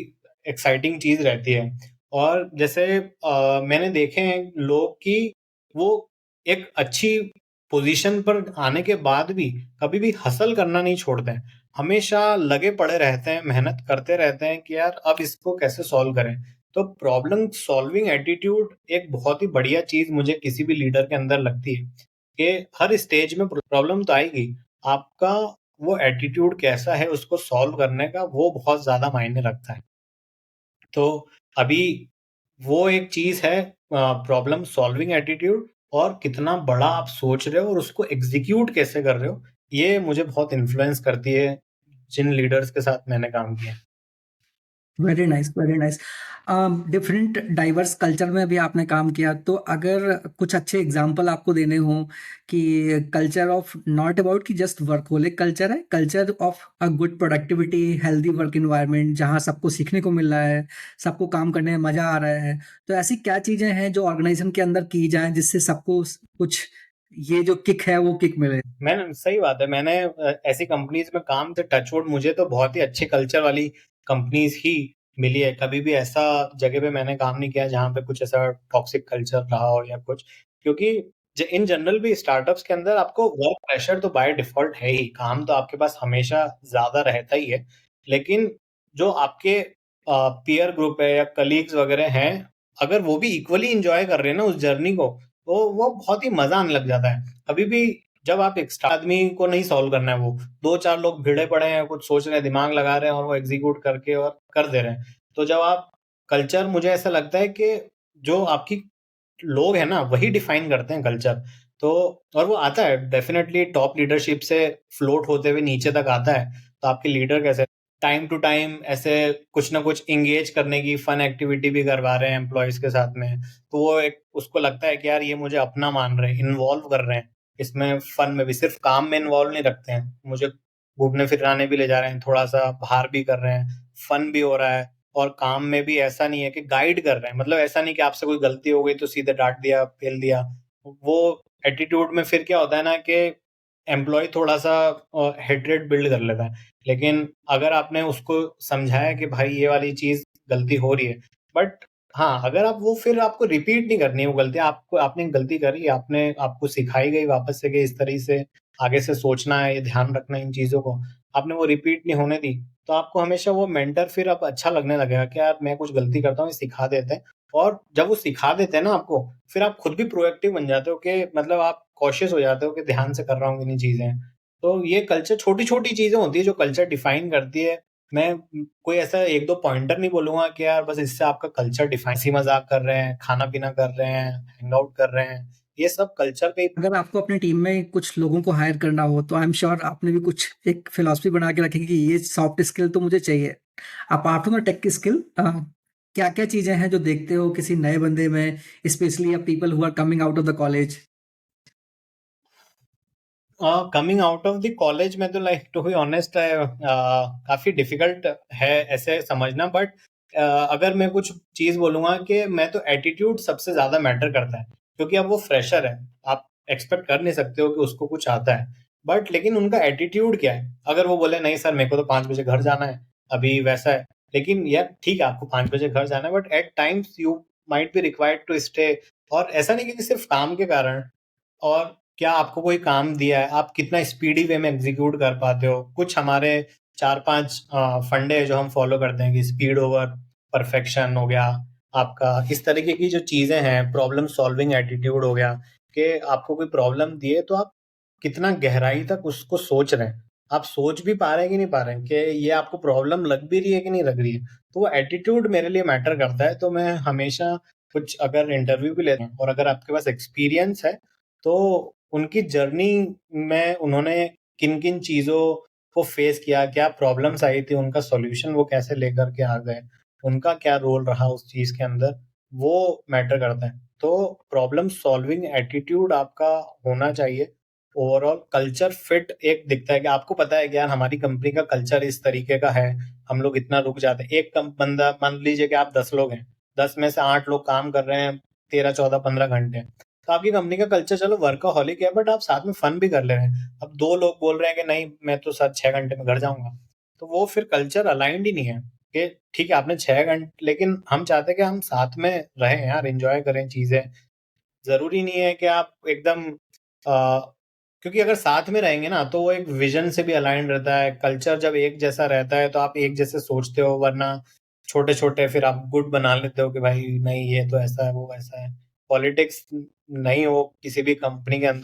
एक्साइटिंग चीज रहती है। और जैसे मैंने देखे हैं लोग कि वो एक अच्छी पोजीशन पर आने के बाद भी कभी भी हसल करना नहीं छोड़ते हैं। हमेशा लगे पड़े रहते हैं, मेहनत करते रहते हैं कि यार अब इसको कैसे सॉल्व करें। तो प्रॉब्लम सॉल्विंग एटीट्यूड एक बहुत ही बढ़िया चीज मुझे किसी भी लीडर के अंदर लगती है कि हर स्टेज में प्रॉब्लम तो आएगी, आपका वो एटीट्यूड कैसा है उसको सॉल्व करने का, वो बहुत ज्यादा मायने रखता है। तो अभी वो एक चीज है, प्रॉब्लम सॉल्विंग एटीट्यूड, और कितना बड़ा आप सोच रहे हो और उसको एग्जीक्यूट कैसे कर रहे हो, ये मुझे बहुत इन्फ्लुएंस करती है जिन लीडर्स के साथ मैंने काम किया। Very nice, very nice. Different diverse culture में भी आपने काम किया, तो अगर कुछ अच्छे एग्जांपल आपको देने हों कि कल्चर ऑफ नॉट अबाउट कि जस्ट वर्कहोलिक कल्चर है, culture of a good productivity, healthy work environment जहां सबको सीखने को मिल रहा है, सबको काम करने में मजा आ रहा है, तो ऐसी क्या चीजें हैं जो ऑर्गेनाइजेशन के अंदर की जाएं जिससे सबको कुछ ये जो किक है वो किक मिले? मैंने सही बात है, मैंने ऐसी कंपनीज में काम से टचवुड मुझे तो बहुत ही अच्छे कल्चर वाली कंपनीज ही मिली है। कभी भी ऐसा जगह पे मैंने काम नहीं किया जहाँ पे कुछ ऐसा टॉक्सिक कल्चर रहा हो या कुछ, क्योंकि इन जनरल भी स्टार्टअप्स के अंदर आपको वर्क प्रेशर तो बाय डिफॉल्ट है ही, काम तो आपके पास हमेशा ज्यादा रहता ही है। लेकिन जो आपके पीयर ग्रुप है या कलीग्स वगैरह हैं, अगर वो भी इक्वली इंजॉय कर रहे हैं ना उस जर्नी को, तो वो बहुत ही मजा आने लग जाता है। कभी भी जब आप एक आदमी को नहीं सॉल्व करना है, वो दो चार लोग भिड़े पड़े हैं, कुछ सोच रहे हैं, दिमाग लगा रहे हैं और वो एग्जीक्यूट करके और कर दे रहे हैं। तो जब आप कल्चर, मुझे ऐसा लगता है कि जो आपकी लोग हैं ना वही डिफाइन करते हैं कल्चर। तो और वो आता है डेफिनेटली टॉप लीडरशिप से फ्लोट होते हुए नीचे तक आता है। तो आपके लीडर कैसे टाइम टू टाइम ऐसे कुछ ना कुछ इंगेज करने की फन एक्टिविटी भी करवा रहे हैं एम्प्लॉयज के साथ में, तो वो एक उसको लगता है कि यार ये मुझे अपना मान रहे हैं, इन्वॉल्व कर रहे हैं इसमें, फन में भी, सिर्फ काम में इन्वॉल्व नहीं रखते हैं, मुझे घूमने फिराने भी ले जा रहे हैं, थोड़ा सा बाहर भी कर रहे हैं, फन भी हो रहा है। और काम में भी ऐसा नहीं है कि गाइड कर रहे हैं, मतलब ऐसा नहीं कि आपसे कोई गलती हो गई तो सीधे डांट दिया, पेल दिया। वो एटीट्यूड में फिर क्या होता है ना कि एम्प्लॉय थोड़ा सा हेट्रेड बिल्ड कर लेता है। लेकिन अगर आपने उसको समझाया कि भाई ये वाली चीज गलती हो रही है, बट हाँ, अगर आप वो फिर आपको रिपीट नहीं करनी है वो गलती, आपको आपने गलती करी, आपने आपको सिखाई गई वापस से कि इस तरह से आगे से सोचना है, ये ध्यान रखना है इन चीजों को, आपने वो रिपीट नहीं होने दी, तो आपको हमेशा वो मेंटर फिर अब अच्छा लगने लगेगा कि यार मैं कुछ गलती करता हूँ, ये सिखा देते हैं। और जब वो सिखा देते हैं ना आपको, फिर आप खुद भी प्रोएक्टिव बन जाते हो कि मतलब आप कॉशियस हो जाते हो कि ध्यान से कर रहा हूँ कि नहीं चीजें। तो ये कल्चर, छोटी छोटी चीजें होती है जो कल्चर डिफाइन करती है। मैं कोई ऐसा एक दो पॉइंटर नहीं बोलूंगा कि यार बस इससे आपका कल्चर डिफाइन, हंसी मजाक कर रहे हैं, खाना पीना कर रहे हैं, हैंग आउट कर रहे हैं, ये सब कल्चर पे। अगर आपको अपनी टीम में कुछ लोगों को हायर करना हो तो आई एम श्योर आपने भी कुछ एक फिलॉसफी बना के रखी कि ये सॉफ्ट स्किल तो मुझे चाहिए। Apart from the tech skill, क्या क्या चीजें हैं जो देखते हो किसी नए बंदे में, specially people who are coming out of the college? Coming out of the college में तो लाइक टू बी ऑनेस्ट है, काफी डिफिकल्ट है ऐसे समझना, बट अगर मैं कुछ चीज बोलूंगा कि मैं तो एटीट्यूड सबसे ज्यादा मैटर करता है, क्योंकि अब वो फ्रेशर है, आप एक्सपेक्ट कर नहीं सकते हो कि उसको कुछ आता है। बट लेकिन उनका एटीट्यूड क्या है, अगर वो बोले नहीं सर मेरे को तो 5 बजे घर जाना है, अभी वैसा है, लेकिन यार ठीक है आपको 5 बजे घर जाना है, but at times you might be required to stay. और ऐसा नहीं कि सिर्फ काम के कारण, और क्या आपको कोई काम दिया है, आप कितना स्पीडी वे में एग्जीक्यूट कर पाते हो। कुछ हमारे 4-5 फंडे हैं जो हम फॉलो करते हैं कि स्पीड ओवर परफेक्शन हो गया आपका, इस तरीके की जो चीजें हैं, प्रॉब्लम सॉल्विंग एटीट्यूड हो गया, कि आपको कोई प्रॉब्लम दी है तो आप कितना गहराई तक उसको सोच रहे हैं, आप सोच भी पा रहे हैं कि नहीं पा रहे हैं, कि ये आपको प्रॉब्लम लग भी रही है कि नहीं लग रही है। तो वो एटीट्यूड मेरे लिए मैटर करता है। तो मैं हमेशा कुछ अगर इंटरव्यू भी लेते हैं और अगर आपके पास एक्सपीरियंस है, तो उनकी जर्नी में उन्होंने किन किन चीजों को फेस किया, क्या प्रॉब्लम्स आई थी, उनका सॉल्यूशन वो कैसे लेकर के आ गए, उनका क्या रोल रहा उस चीज के अंदर, वो मैटर करता है। तो प्रॉब्लम सॉल्विंग एटीट्यूड आपका होना चाहिए। ओवरऑल कल्चर फिट एक दिखता है कि आपको पता है कि यार हमारी कंपनी का कल्चर इस तरीके का है, हम लोग इतना रुक जाते हैं। एक कम बंदा, मान लीजिए कि आप 10 लोग हैं, 10 में से 8 लोग काम कर रहे हैं 13-14-15 घंटे, तो आपकी कंपनी का कल्चर चलो वर्कaholic है, बट आप साथ में फन भी कर ले रहे हैं। अब 2 लोग बोल रहे हैं कि नहीं मैं तो सर 6 घंटे में घर जाऊंगा, तो वो फिर कल्चर अलाइंड ही नहीं है। कि ठीक है आपने 6 घंटे, लेकिन हम चाहते हैं कि हम साथ में रहें यार, एंजॉय करें चीजें। जरूरी नहीं है कि आप एकदम क्योंकि अगर साथ में रहेंगे ना तो वो एक विजन से भी अलाइन रहता है। कल्चर जब एक जैसा रहता है तो आप एक जैसे सोचते हो, वरना छोटे-छोटे फिर आप गुट बना लेते हो कि भाई नहीं ये तो ऐसा है, वो वैसा है। पॉलिटिक्स नहीं हो किसी भी कंपनी के अंदर